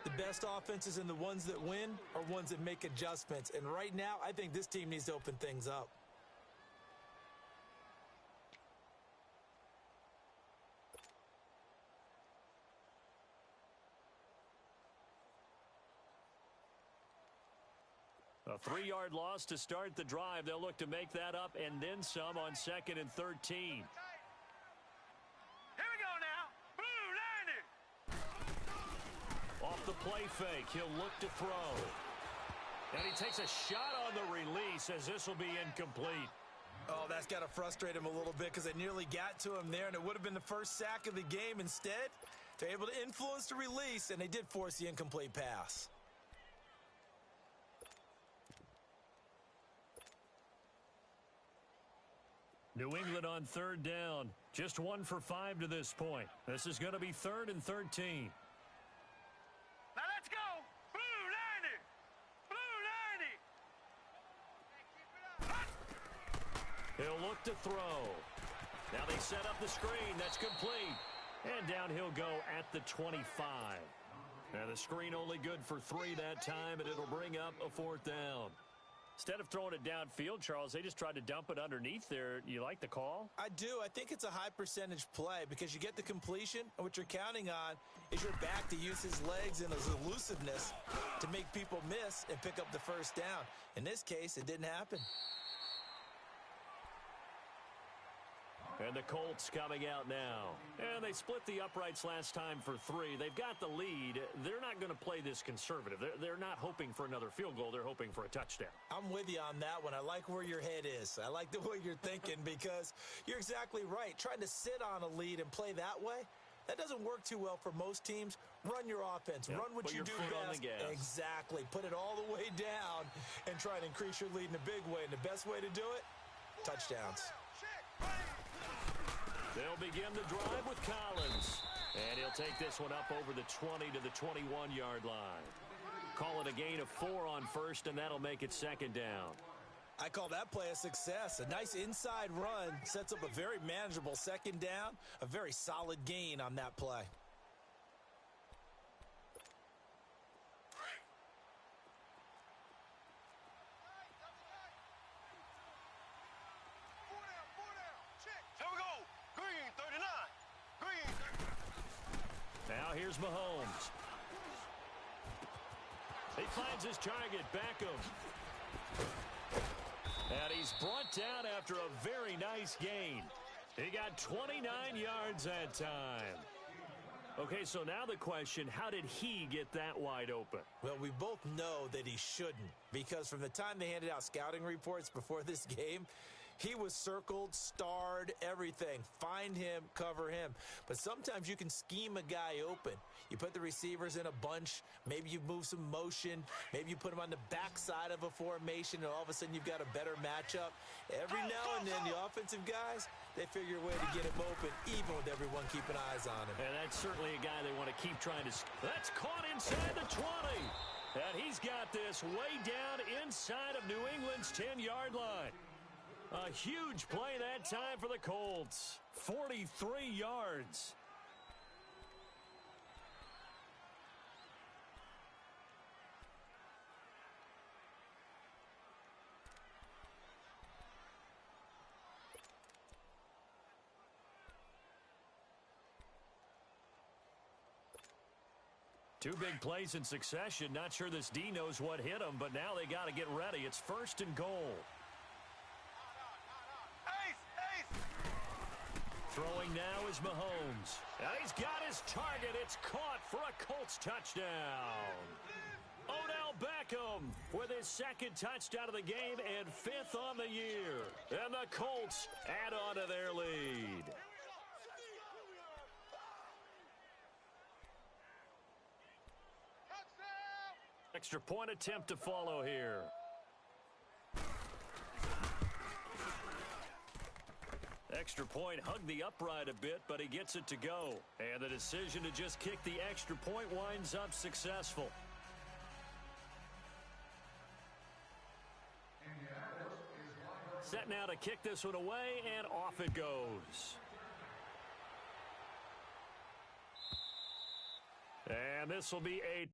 The best offenses and the ones that win are ones that make adjustments. And right now, I think this team needs to open things up. A 3-yard loss to start the drive. They'll look to make that up and then some on 2nd and 13. Here we go now. Blue 90. Off the play fake, he'll look to throw. And he takes a shot on the release as this will be incomplete. Oh, that's got to frustrate him a little bit because they nearly got to him there, and it would have been the first sack of the game. Instead, they're able to influence the release, and they did force the incomplete pass. New England on 3rd down. Just 1 for 5 to this point. This is going to be 3rd and 13. Now let's go. Blue 90. Blue 90. He'll look to throw. Now they set up the screen. That's complete. And down he'll go at the 25. Now the screen only good for 3 that time, and it'll bring up a 4th down. Instead of throwing it downfield, Charles, they just tried to dump it underneath there. You like the call? I do. I think it's a high percentage play because you get the completion, and what you're counting on is your back to use his legs and his elusiveness to make people miss and pick up the first down. In this case, it didn't happen. And the Colts coming out now. And they split the uprights last time for 3. They've got the lead. They're not going to play this conservative. They're not hoping for another field goal. They're hoping for a touchdown. I'm with you on that one. I like where your head is. I like the way you're thinking because you're exactly right. Trying to sit on a lead and play that way, that doesn't work too well for most teams. Run your offense. Yep. Run what you do best. Exactly. Put it all the way down and try to increase your lead in a big way. And the best way to do it, touchdowns. They'll begin the drive with Collins. And he'll take this one up over the 20 to the 21-yard line. Call it a gain of 4 on first, and that'll make it second down. I call that play a success. A nice inside run sets up a very manageable second down. A very solid gain on that play. Now here's Mahomes. He finds his target, Beckham. And he's brought down after a very nice gain. He got 29 yards that time. Okay, so now the question, how did he get that wide open? Well, we both know that he shouldn't, because from the time they handed out scouting reports before this game, he was circled, starred, everything. Find him, cover him. But sometimes you can scheme a guy open. You put the receivers in a bunch. Maybe you move some motion. Maybe you put him on the backside of a formation, and all of a sudden you've got a better matchup. Every now and then, the offensive guys, they figure a way to get him open, even with everyone keeping eyes on him. And that's certainly a guy they want to keep trying to... That's caught inside the 20. And he's got this way down inside of New England's 10-yard line. A huge play that time for the Colts. 43 yards. Two big plays in succession. Not sure this D knows what hit him, but now they got to get ready. It's 1st and goal. Throwing now is Mahomes. And he's got his target. It's caught for a Colts touchdown. Odell Beckham with his 2nd touchdown of the game and 5th on the year. And the Colts add on to their lead. Extra point attempt to follow here. Extra point hugged the upright a bit, but he gets it to go. And the decision to just kick the extra point winds up successful. Set now to kick this one away, and off it goes. And this will be a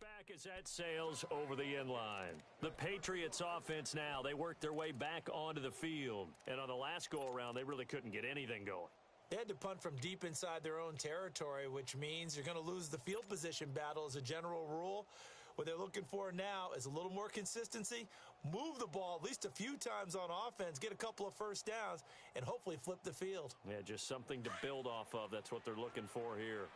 Back as that sails over the inline. The Patriots offense now, they work their way back onto the field. And on the last go-around, they really couldn't get anything going. They had to punt from deep inside their own territory, which means you're going to lose the field position battle as a general rule. What they're looking for now is a little more consistency, move the ball at least a few times on offense, get a couple of first downs, and hopefully flip the field. Yeah, just something to build off of. That's what they're looking for here.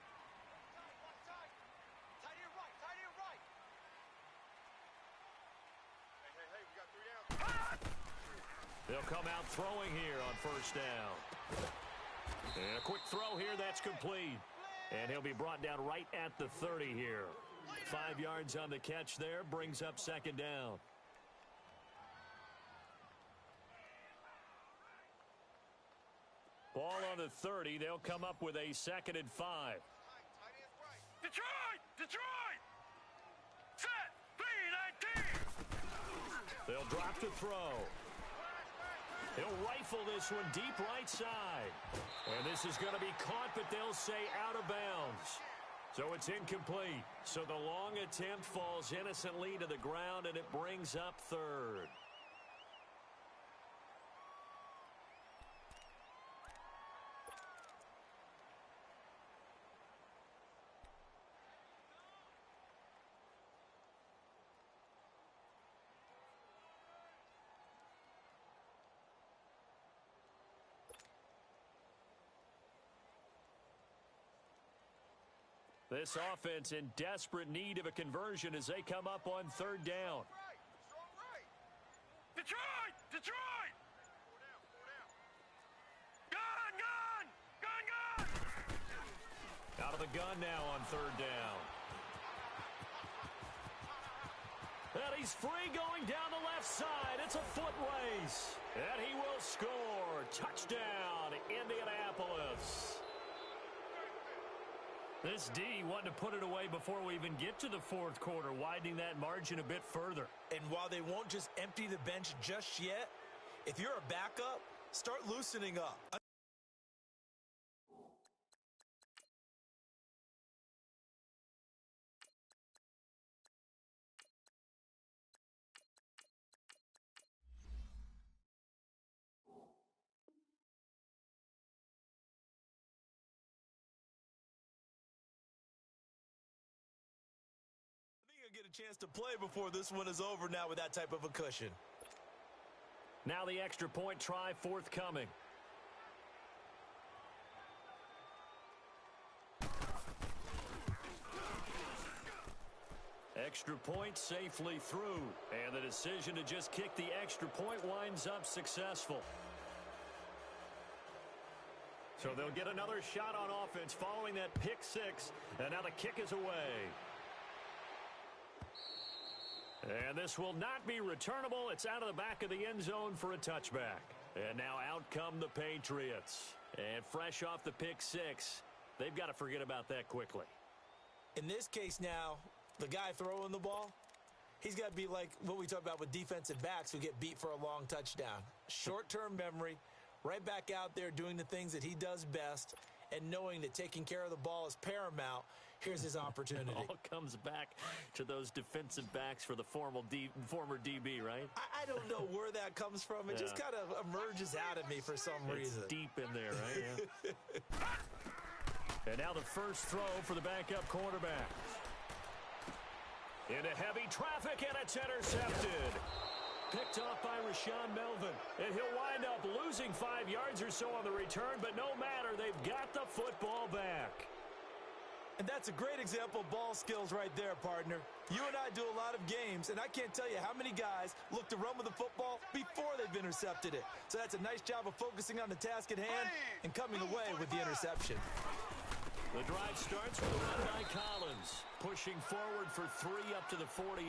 They'll come out throwing here on first down. And a quick throw here, that's complete. And he'll be brought down right at the 30 here. 5 yards on the catch there, brings up second down. Ball on the 30, they'll come up with a 2nd and 5. Detroit! Detroit! Set! 3-19! They'll drop to throw. He'll rifle this one deep right side. And this is going to be caught, but they'll say out of bounds. So it's incomplete. So the long attempt falls innocently to the ground, and it brings up 3rd. This offense in desperate need of a conversion as they come up on 3rd down. Detroit! Detroit! Gun! Gun! Gun! Gun! Out of the gun now on 3rd down. And he's free going down the left side. It's a foot race. And he will score. Touchdown, Indianapolis. This D wanted to put it away before we even get to the 4th quarter, widening that margin a bit further. And while they won't just empty the bench just yet, if you're a backup, start loosening up. Get a chance to play before this one is over now with that type of a cushion. Now the extra point try forthcoming. Extra point safely through. And the decision to just kick the extra point winds up successful. So they'll get another shot on offense following that pick 6. And now the kick is away. And this will not be returnable. It's out of the back of the end zone for a touchback. And now out come the Patriots. And fresh off the pick 6, they've got to forget about that quickly. In this case now, the guy throwing the ball, he's got to be like what we talk about with defensive backs who get beat for a long touchdown. Short-term memory, right back out there doing the things that he does best, and knowing that taking care of the ball is paramount. Here's his opportunity. It all comes back to those defensive backs for the former DB, right? I don't know where that comes from. It just kind of emerges out of me for some reason. It's deep in there, right? Yeah. And now the first throw for the backup quarterback. Into heavy traffic, and it's intercepted. Picked off by Rashawn Melvin. And he'll wind up losing 5 yards or so on the return, but no matter, they've got the football back. And that's a great example of ball skills right there, partner. You and I do a lot of games, and I can't tell you how many guys look to run with the football before they've intercepted it. So that's a nice job of focusing on the task at hand and coming away with the interception. The drive starts with a run by Collins, pushing forward for 3 up to the 48.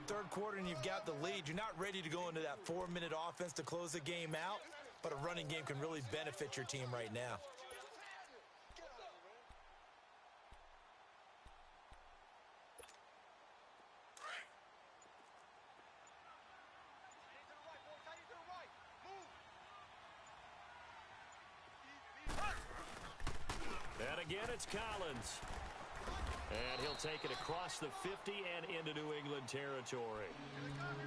3rd quarter and you've got the lead. You're not ready to go into that 4-minute offense to close the game out, but a running game can really benefit your team right now. And again, it's Collins. And he'll take it across the 50 and into New England territory.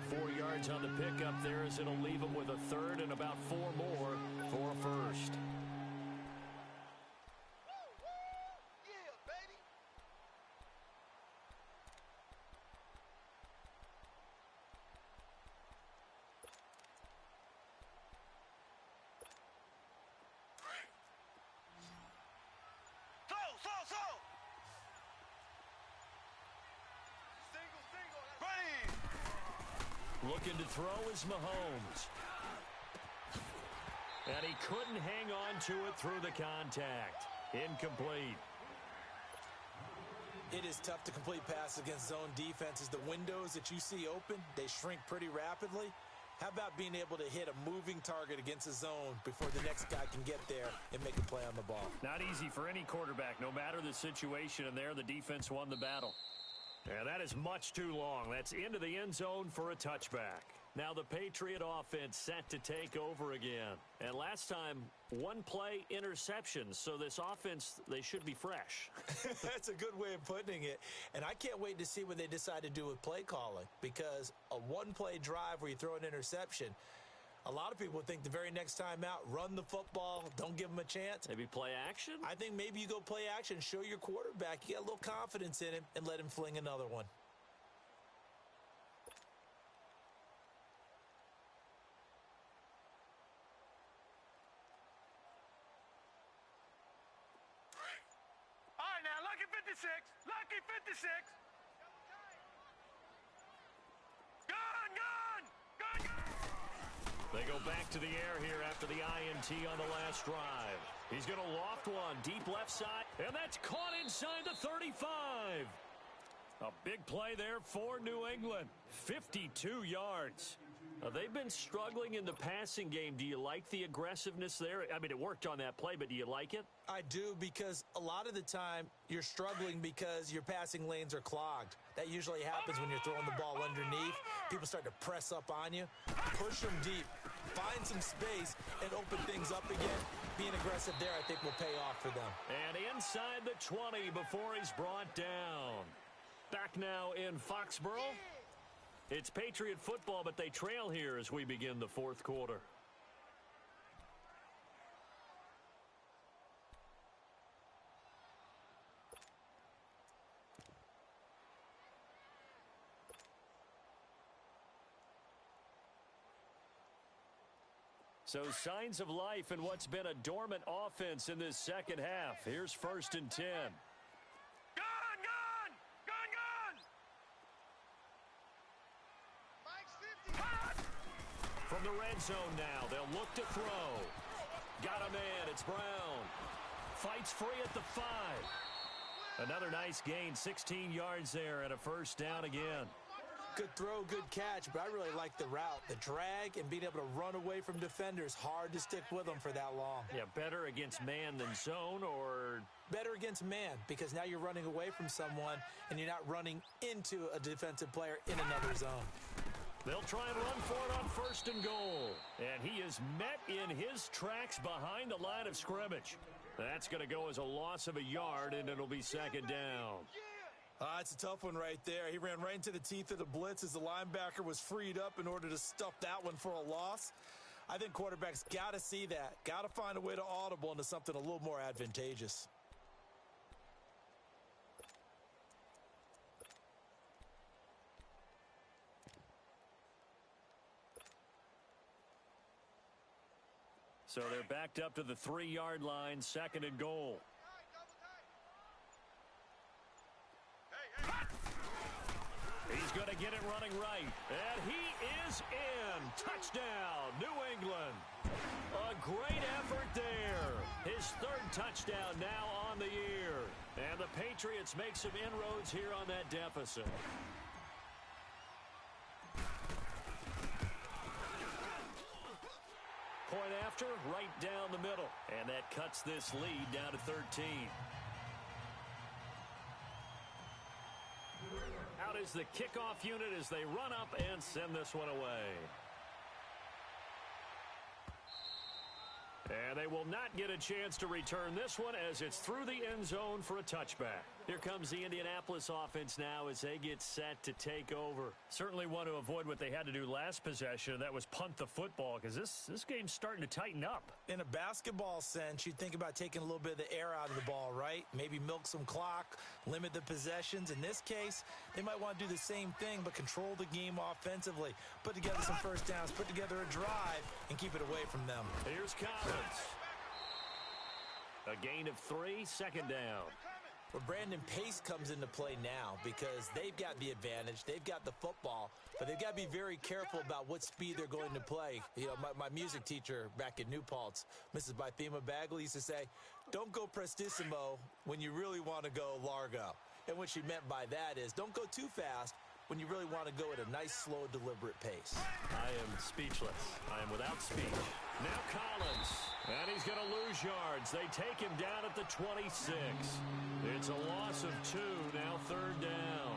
4 yards on the pickup there as it'll leave him with a third and about 4 more for a first. Looking to throw is Mahomes. And he couldn't hang on to it through the contact. Incomplete. It is tough to complete passes against zone defenses. The windows that you see open, they shrink pretty rapidly. How about being able to hit a moving target against a zone before the next guy can get there and make a play on the ball? Not easy for any quarterback, no matter the situation, and there the defense won the battle. And that is much too long. That's into the end zone for a touchback. Now the Patriot offense set to take over again. And last time, one play interceptions. So this offense, they should be fresh. That's a good way of putting it. And I can't wait to see what they decide to do with play calling. Because a one-play drive where you throw an interception, a lot of people think the very next time out, run the football, don't give them a chance. Maybe play action? I think maybe you go play action, show your quarterback you got a little confidence in him, and let him fling another one. All right, now, lucky 56. Lucky 56. Gun, gun, gun, gun. They go back to the air here after the INT on the last drive. He's going to loft one deep left side, and that's caught inside the 35. A big play there for New England. 52 yards. They've been struggling in the passing game. Do you like the aggressiveness there? I mean, it worked on that play, but do you like it? I do, because a lot of the time you're struggling because your passing lanes are clogged. That usually happens when you're throwing the ball underneath. People start to press up on you. Push them deep. Find some space and open things up again. Being aggressive there, I think, will pay off for them. And inside the 20 before he's brought down. Back now in Foxborough. It's Patriot football, but they trail here as we begin the fourth quarter. So signs of life in what's been a dormant offense in this second half. Here's 1st and 10. Gun, gun, gun, gun. From the red zone now, they'll look to throw. Got a man, it's Brown. Fights free at the 5. Another nice gain, 16 yards there and a first down again. Good throw, good catch, but I really like the route. The drag and being able to run away from defenders, hard to stick with them for that long. Yeah, better against man than zone, or? Better against man, because now you're running away from someone and you're not running into a defensive player in another zone. They'll try and run for it on 1st and goal. And he is met in his tracks behind the line of scrimmage. That's going to go as a loss of a yard, and it'll be 2nd down. It's a tough one right there. He ran right into the teeth of the blitz as the linebacker was freed up in order to stuff that one for a loss. I think quarterbacks got to see that. Got to find a way to audible into something a little more advantageous. So they're backed up to the 3-yard line, 2nd and goal. He's going to get it running right. And he is in. Touchdown, New England. A great effort there. His 3rd touchdown now on the year. And the Patriots make some inroads here on that deficit. Point after, right down the middle. And that cuts this lead down to 13. Out is the kickoff unit as they run up and send this one away. And they will not get a chance to return this one as it's through the end zone for a touchback. Here comes the Indianapolis offense now as they get set to take over. Certainly want to avoid what they had to do last possession, and that was punt the football, because this game's starting to tighten up. In a basketball sense, you think about taking a little bit of the air out of the ball, right? Maybe milk some clock, limit the possessions. In this case, they might want to do the same thing, but control the game offensively. Put together some first downs, put together a drive, and keep it away from them. Here's Collins. A gain of 3, second down. Well, Brandon, pace comes into play now because they've got the advantage. They've got the football, but they've got to be very careful about what speed they're going to play. You know, my music teacher back in New Paltz, Mrs. Bythema Bagley, used to say, don't go prestissimo when you really want to go largo. And what she meant by that is don't go too fast when you really want to go at a nice, slow, deliberate pace. I am speechless. I am without speech. Now Collins, and he's going to lose yards. They take him down at the 26. It's a loss of 2, now third down.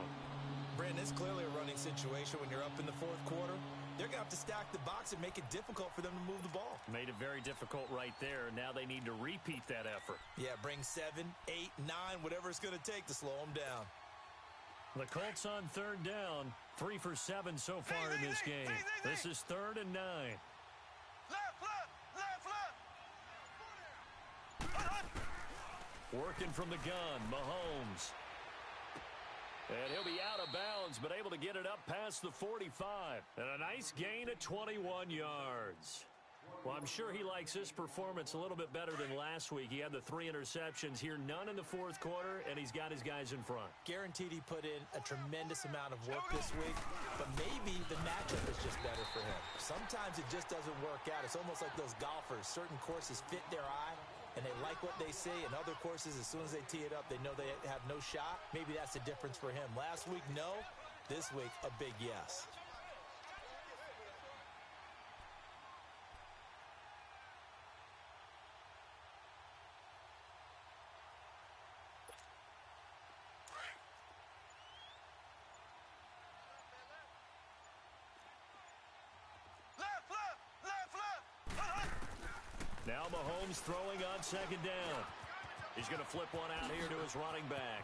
Brandon, it's clearly a running situation when you're up in the fourth quarter. They're going to have to stack the box and make it difficult for them to move the ball. Made it very difficult right there. Now they need to repeat that effort. Yeah, bring 7, 8, 9, whatever it's going to take to slow them down. The Colts on third down, 3 for 7 so far in this game. This is 3rd and 9. Working from the gun, Mahomes. And he'll be out of bounds, but able to get it up past the 45. And a nice gain of 21 yards. Well, I'm sure he likes this performance a little bit better than last week. He had the 3 interceptions here, none in the fourth quarter, and he's got his guys in front. Guaranteed he put in a tremendous amount of work this week, but maybe the matchup is just better for him. Sometimes it just doesn't work out. It's almost like those golfers. Certain courses fit their eye, and they like what they see. And other courses, as soon as they tee it up, they know they have no shot. Maybe that's the difference for him. Last week, no. This week, a big yes. Now Mahomes throwing on second down. He's going to flip one out here to his running back.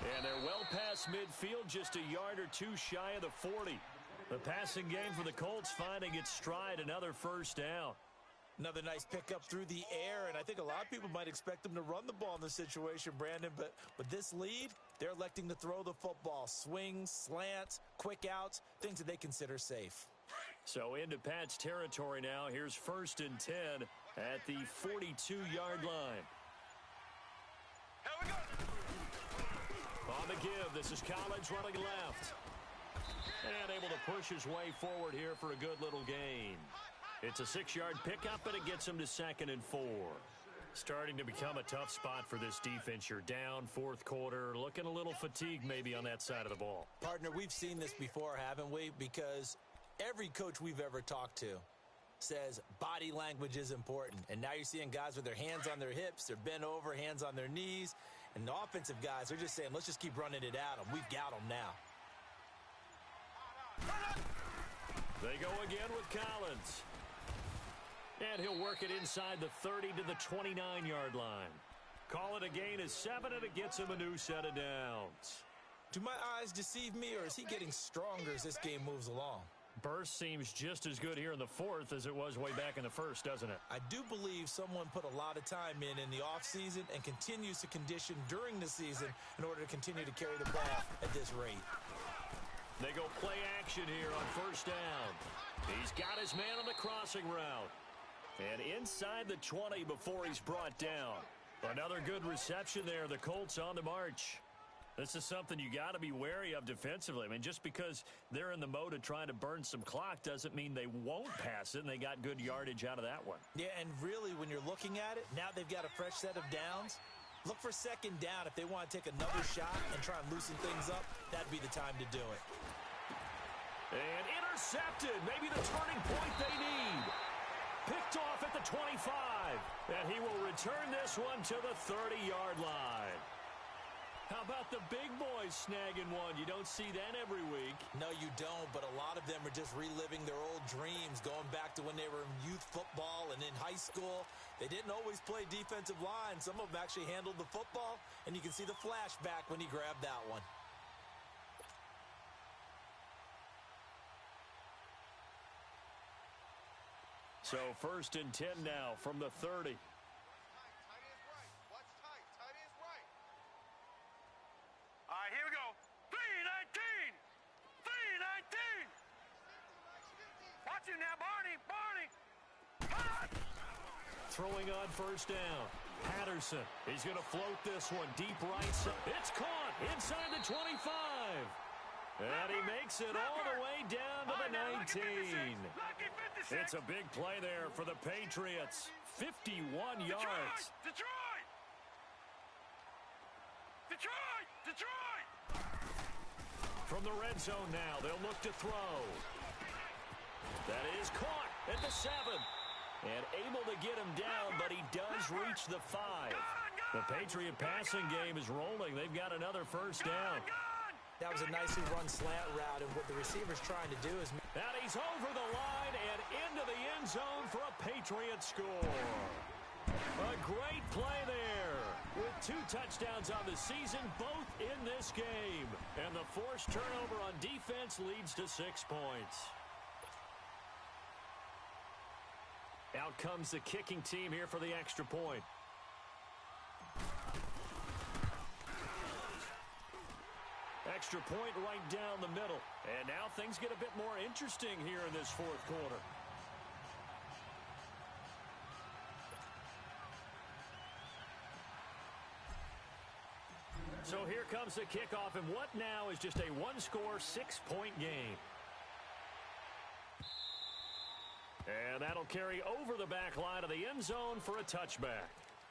And they're well past midfield, just a yard or 2 shy of the 40. The passing game for the Colts finding its stride, another first down. Another nice pickup through the air, and I think a lot of people might expect them to run the ball in this situation, Brandon, but with this lead, they're electing to throw the football. Swings, slants, quick outs, things that they consider safe. So into Pat's territory now. Here's 1st and 10 at the 42-yard line. Here we go. On the give, this is Collins running left. And able to push his way forward here for a good little gain. It's a 6-yard pickup, and it gets him to 2nd and 4. Starting to become a tough spot for this defense. You're down fourth quarter, looking a little fatigued maybe on that side of the ball. Partner, we've seen this before, haven't we? Because every coach we've ever talked to says body language is important. And now you're seeing guys with their hands on their hips, they're bent over, hands on their knees. And the offensive guys are just saying, let's just keep running it at them. We've got them now. They go again with Collins. And he'll work it inside the 30 to the 29-yard line. Call it a gain of 7, and it gets him a new set of downs. Do my eyes deceive me, or is he getting stronger as this game moves along? Burst seems just as good here in the fourth as it was way back in the first, doesn't it? I do believe someone put a lot of time in the offseason and continues to condition during the season in order to continue to carry the ball at this rate. They go play action here on first down. He's got his man on the crossing route. And inside the 20 before he's brought down. Another good reception there. The Colts on the march. This is something you got to be wary of defensively. I mean, just because they're in the mode of trying to burn some clock doesn't mean they won't pass it, and they got good yardage out of that one. Yeah, and really, when you're looking at it, now they've got a fresh set of downs. Look for second down. If they want to take another shot and try and loosen things up, that'd be the time to do it. And intercepted. Maybe the turning point they need. Picked off at the 25. And he will return this one to the 30-yard line. How about the big boys snagging one? You don't see that every week. No, you don't, but a lot of them are just reliving their old dreams, going back to when they were in youth football and in high school. They didn't always play defensive line. Some of them actually handled the football, and you can see the flashback when he grabbed that one. So 1st and 10 now from the 30. All right, here we go. 3-19. 3-19. Watch him now, Barney. Barney. Hot. Throwing on 1st down. Patterson. He's going to float this one deep right side. It's caught inside the 25. And he makes it all the way down to the 19. It's a big play there for the Patriots. 51 yards. Detroit! Detroit! Detroit! From the red zone now, they'll look to throw. That is caught at the 7. And able to get him down, but he does reach the 5. The Patriot passing game is rolling. They've got another 1st down. That was a nicely run slant route, and what the receiver's trying to do is... And he's over the line and into the end zone for a Patriot score. A great play there with 2 touchdowns on the season, both in this game. And the forced turnover on defense leads to 6 points. Out comes the kicking team here for the extra point. Extra point right down the middle. And now things get a bit more interesting here in this 4th quarter. So here comes the kickoff, and what now is just a 1-score, 6-point game. And that'll carry over the back line of the end zone for a touchback.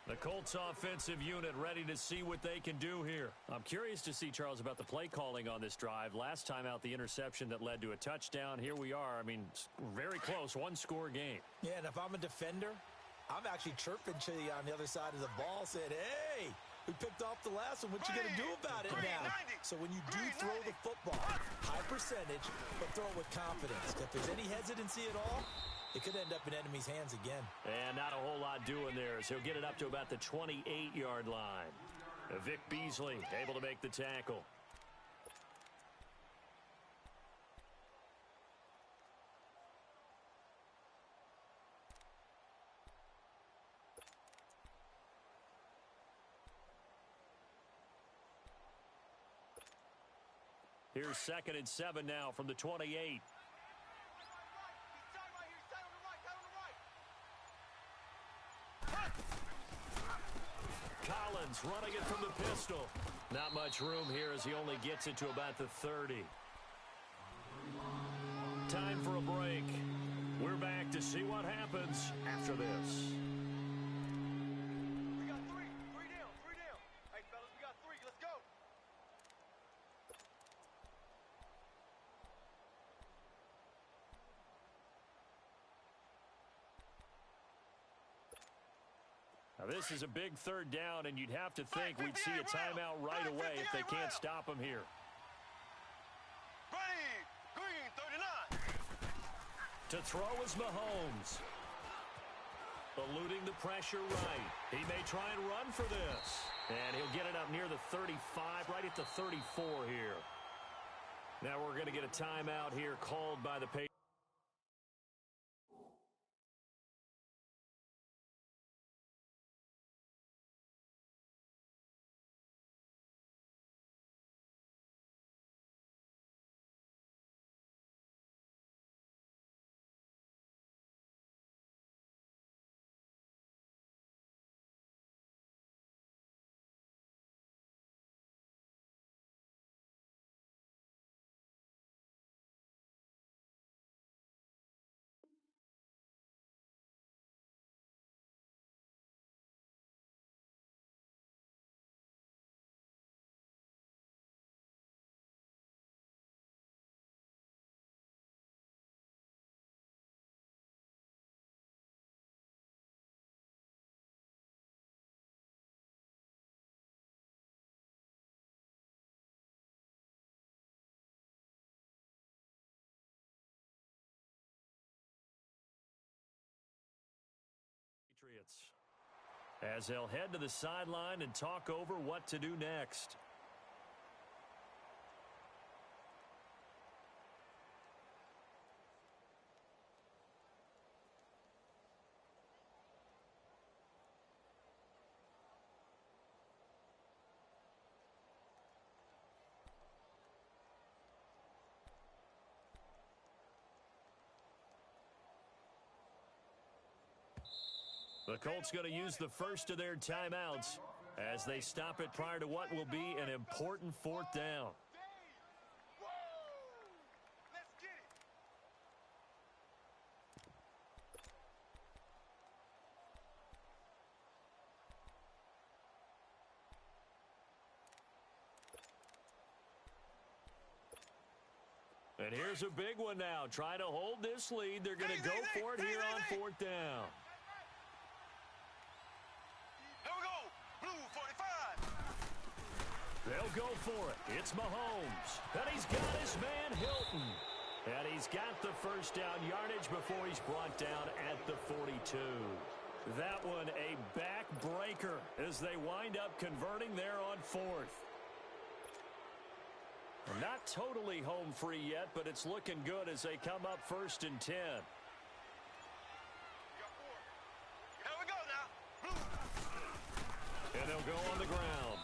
The Colts offensive unit ready to see what they can do here. I'm curious to see, Charles, about the play calling on this drive. Last time out, the interception that led to a touchdown. Here we are. I mean, very close, 1-score game. Yeah, and if I'm a defender, I'm actually chirping to you on the other side of the ball, saying, hey, we picked off the last one. What you going to do about it now? So when you do throw the football, high percentage, but throw it with confidence. If there's any hesitancy at all, it could end up in enemy's hands again. And not a whole lot doing there as he'll get it up to about the 28-yard line. Vic Beasley able to make the tackle. Here's 2nd and 7 now from the 28. Collins running it from the pistol. Not much room here as he only gets it to about the 30. Time for a break. We're back to see what happens after this. We got 3. 3 down. 3 down. Hey, fellas, we got 3. Let's go. Now, this is a big 3rd down, and you'd have to think we'd see a timeout right away if they can't stop him here. Ready. Green, 39. To throw is Mahomes. Eluding the pressure right. He may try and run for this. And he'll get it up near the 35, right at the 34 here. Now we're going to get a timeout here called by the Patriots. Patriots, as they'll head to the sideline and talk over what to do next. The Colts going to use the first of their timeouts as they stop it prior to what will be an important fourth down. Let's get it. And here's a big one now. Trying to hold this lead. They're going to go for it here on fourth down. Here we go. Blue 45. They'll go for it. It's Mahomes. And he's got his man Hilton. And he's got the first down yardage before he's brought down at the 42. That one a backbreaker as they wind up converting there on fourth. Not totally home free yet, but it's looking good as they come up 1st and 10. Here we go now. Blue. And they'll go on the ground.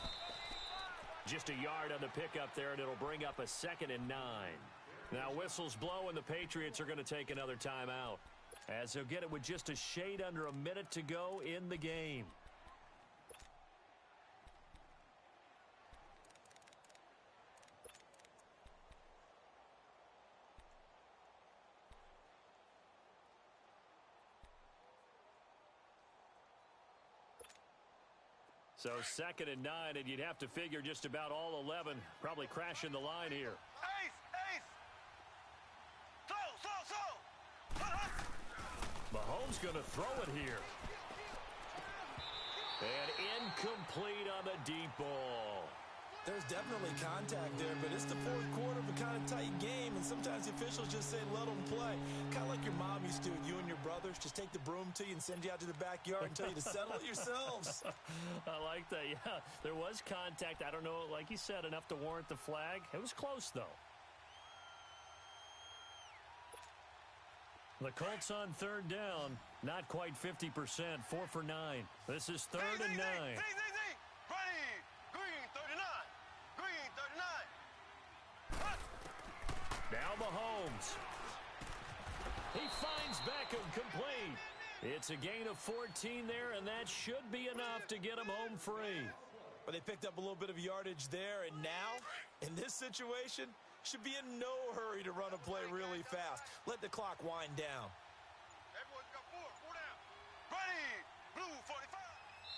Just a yard on the pickup there, and it'll bring up a 2nd and 9. Now whistles blow, and the Patriots are going to take another timeout, as they'll get it with just a shade under a minute to go in the game. So 2nd and 9, and you'd have to figure just about all 11 probably crashing the line here. Ace. Slow. Mahomes going to throw it here. And incomplete on the deep ball. There's definitely contact there, but it's the fourth quarter of a kind of tight game, and sometimes the officials just say, let them play. Kind of like your mom used to with you and your brothers. Just take the broom to you and send you out to the backyard and tell you to settle it yourselves. I like that, yeah. There was contact. I don't know, like you said, enough to warrant the flag. It was close, though. The Colts on 3rd down. Not quite 50%. 4 for 9. This is 3rd and 9. Ready. Green 39. Green 39. Now Mahomes. He finds Beckham complete. It's a gain of 14 there, and that should be enough to get him home free. But they picked up a little bit of yardage there, and now, in this situation, should be in no hurry to run a play really fast. Let the clock wind down. Everyone's got four down. Ready. Blue 45.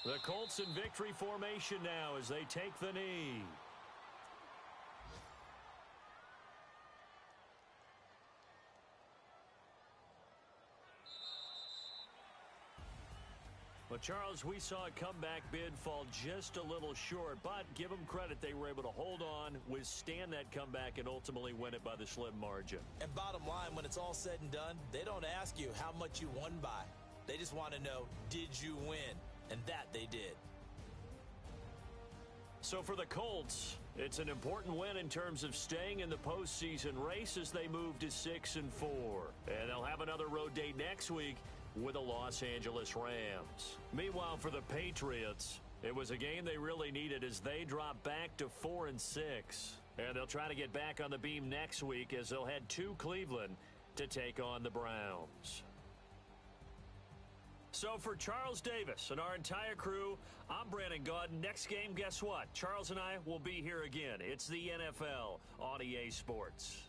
The Colts in victory formation now as they take the knee. Well, Charles, we saw a comeback bid fall just a little short, but give them credit. They were able to hold on, withstand that comeback, and ultimately win it by the slim margin. And bottom line, when it's all said and done, they don't ask you how much you won by. They just want to know, did you win? And that they did. So for the Colts, it's an important win in terms of staying in the postseason race as they move to 6-4. And they'll have another road date next week with the Los Angeles Rams. Meanwhile, for the Patriots, it was a game they really needed as they drop back to 4-6. And they'll try to get back on the beam next week as they'll head to Cleveland to take on the Browns. So for Charles Davis and our entire crew, I'm Brandon Gaudin. Next game, guess what? Charles and I will be here again. It's the NFL on EA Sports.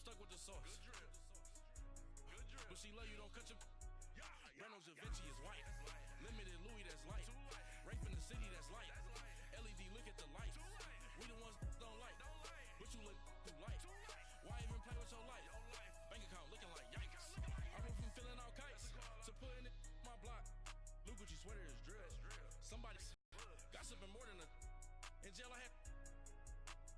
stuck with the sauce. But she love you, don't cut your. Reynolds Da Vinci is white. Limited Louis, that's light. Rape in the city, that's light. LED, look at the light. We the ones don't like. But you look too light. Why even play with your life? Bank account looking like yikes. I went from filling out kites to putting it in my block. Blue Gucci sweater is drill. Somebody's gossiping more than a. In jail I had.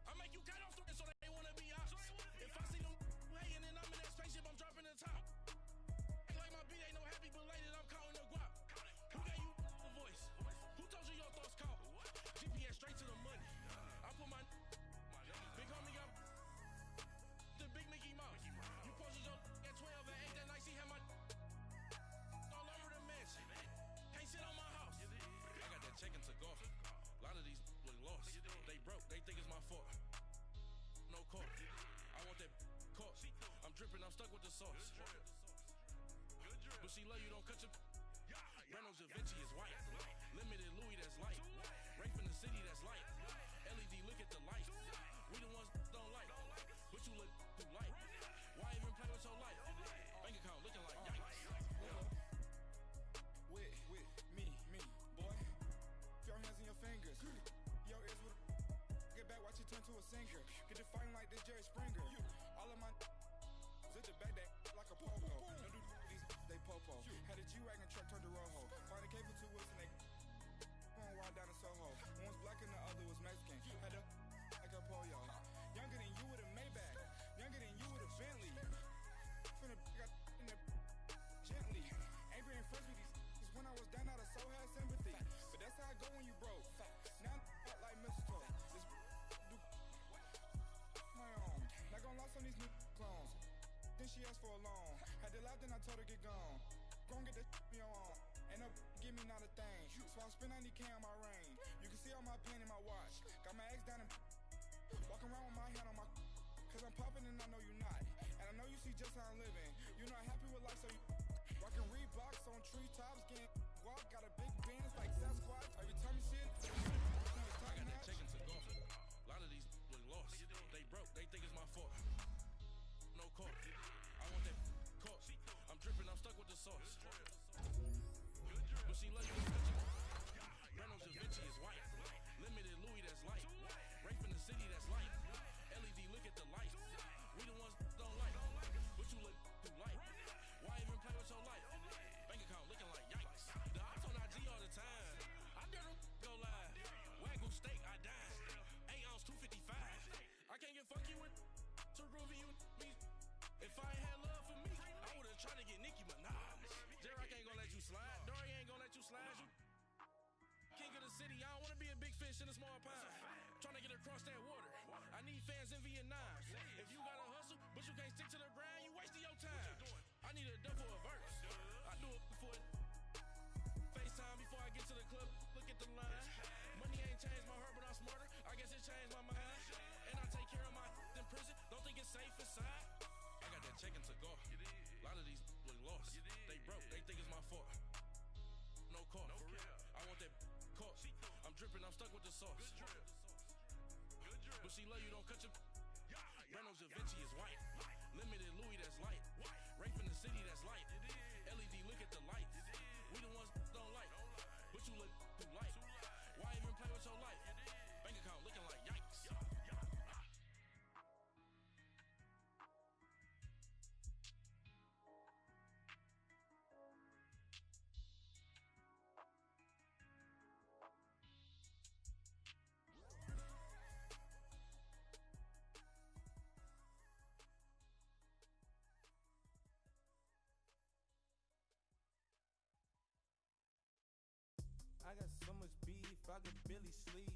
I make you cut off the so they wanna be ops. If I see them hanging and I'm in that spaceship, I'm dropping the top. Act like my beat ain't no happy belated, I'm counting the guap. Who gave you the voice? Who told you your thoughts count? GPS straight to the money. I put my big homie got the big Mickey Mouse. You posted your at 12 and 8 that night, she had my all over the mansion. Can't sit on my house. I got that check into golf. A lot of these look lost. They broke, they think it's my fault. No court. I want that caught. I'm dripping, I'm stuck with the sauce. But she love you, don't cut your. Reynolds Da Vinci is white. Limited Louis, that's light. Rape in the city, that's light. LED, look at the light. We the ones don't like. But you look too light. Why even play with your life? Bank account looking like yikes. With me, boy. Your hands in your fingers. Your ears with get back, watch it turn to a singer. Get to fighting like this Jerry Springer. All of my zip the back that like a popo. Don't do these they popo. Had a G-Wagon truck turned to Rojo. Find a cable 2 wheels and they going wild down in Soho. One was black and the other was Mexican. Had a like a pollo. Younger than you with a Maybach. Younger than you with a Bentley. Finna got in there gently. Ain't been friends with these when I was down out of soul had sympathy. But that's how it go when you broke. Now I'm like mistletoe. This do my own. Not gonna lost on these new clones. Then she asked for a loan. Had to laugh, then I told her get gone. Gon' get that me on. Ain't no give me not a thing. So I spend 90K on my range. You can see all my pain in my watch. Got my ex down and walking around with my hand on my. Cause I'm popping and I know you not. And I know you see just how I'm living. You're not happy with life, so you rockin' Reeboks on treetops, getting walk. Got a big Benz like Sasquatch. Every time you see it, I got that check into golf. A lot of these look lost. They broke, they think it's my fault. No court. I want that caught. I'm dripping, I'm stuck with the sauce. But she love you. Reynolds Da Vinci is white. Limited Louis, that's light. Rape in the city, that's light. LED, look at the light. We the ones don't like. But you look too light. Why even play with your life? Bank account looking like yikes. The ops on IG all the time. I dare them go live. Wagyu steak, I died. 8 ounce 255. I can't get funky with too groovy you me. If I ain't had love for me, I would've tried to get Nicki Minaj. J-Rock ain't gonna let you slide. Dory ain't gonna let you slide. You king of the city. I don't wanna be a big fish in a small pond. Trying to get across that water. I need fans in Vietnam. If you gotta hustle, but you can't stick to the grind, you wasting your time. I need a double a verse. I do it for FaceTime before I get to the club. Look at the line. Money ain't changed my heart, but I'm smarter. I guess it changed my mind. And I take care of my in prison. Don't think it's safe inside. I got that check into golf. A lot of these look lost. They broke, they think it's my fault. No court. I want that caught. I'm dripping, I'm stuck with the sauce. But she love you, don't cut your. Reynolds Da Vinci is white. Limited Louis, that's light. Rape in the city, that's light. LED, look at the light. We the ones don't like. But you look too light. Why even play with your life? Bank account looking like yikes. I got so much beef, I could barely sleep.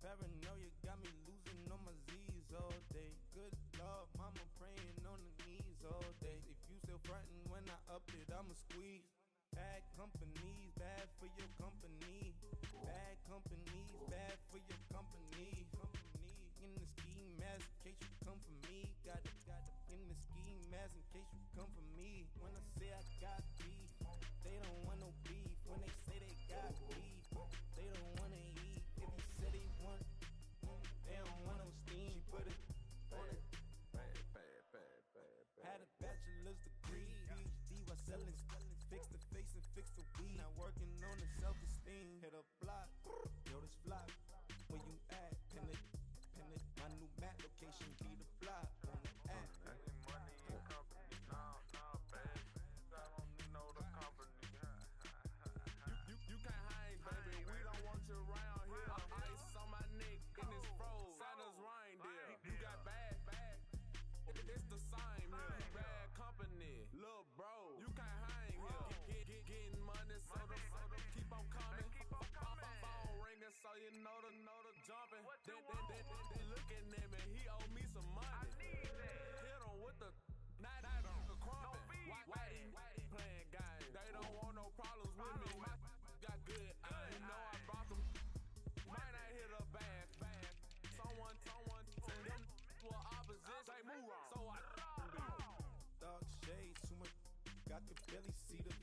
Paranoia got me losing on my Z's all day. Good Lord, mama praying on the knees all day. If you still frontin' when I up it, I'ma squeeze. Bad companies, bad for your company. Bad companies, bad for your company. In the ski mask, in case you come for me. Got it in the ski mask, in case you come for me. When I say I got beef, they don't want no beef. When they say they got beef, they don't wanna eat. If you say they want, they don't want no steam. She put it on it. Bad, bad, bachelor's degree. PhD while selling, fix the face and fix the weed. Not working on the self-esteem. Hit a block, yo, this block. Where you at? Pin it. My new mat location be the block on the app. You can't hang, baby. We don't want you around here. Ice on my neck in this froze. Santa's reindeer. You got bad. It's the same here. Bad company, little bro. You can't hang here. Getting money, so the keep on coming. Phone ringing, so you know the jumping. Then looking at me, he owe me some money. Hit him with the night the crumping. Why they playing games? They don't want no problems with me. My got good. You know I brought them. Might not hit a bad. Someone send them to an opposition. Say move on. So I Dark shades, too much. I can barely see them.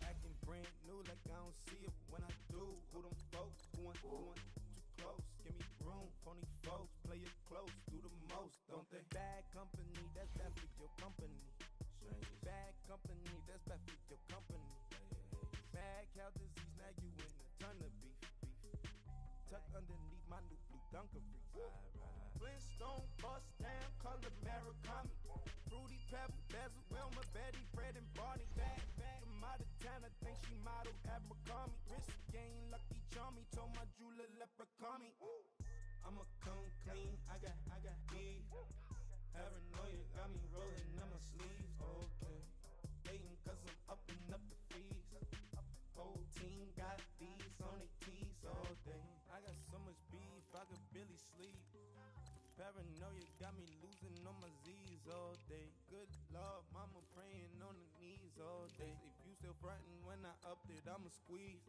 Acting brand new like I don't see it when I do. Who them folks? Who want too close? Give me room, phony folks. Play it close, do the most, don't they? Bad company, that's bad for your company. Bad company, that's bad for your company. Mad cow disease, now you in a ton of beef. Tucked underneath my new blue Dunkaroos. Flintstone bust down, color Murakami. Fruity Pebble, Bezel, Wilma, Betty, Fred, and Barney. Back from out of town, I think she modeled Abercrombie. Wrist game, Lucky Charmy, told my jeweler leprechaun me. I'ma come clean, I got heat. Paranoia got me rolling on my sleeves. Okay, hating cause I'm upping up the fees. Whole team got these on their tees all day. I got so much beef, I could barely sleep. Paranoia got me losing on my Z's all day. Good Lord, mama praying on the knees all day. If you still frontin' when I upped it, I'ma squeeze.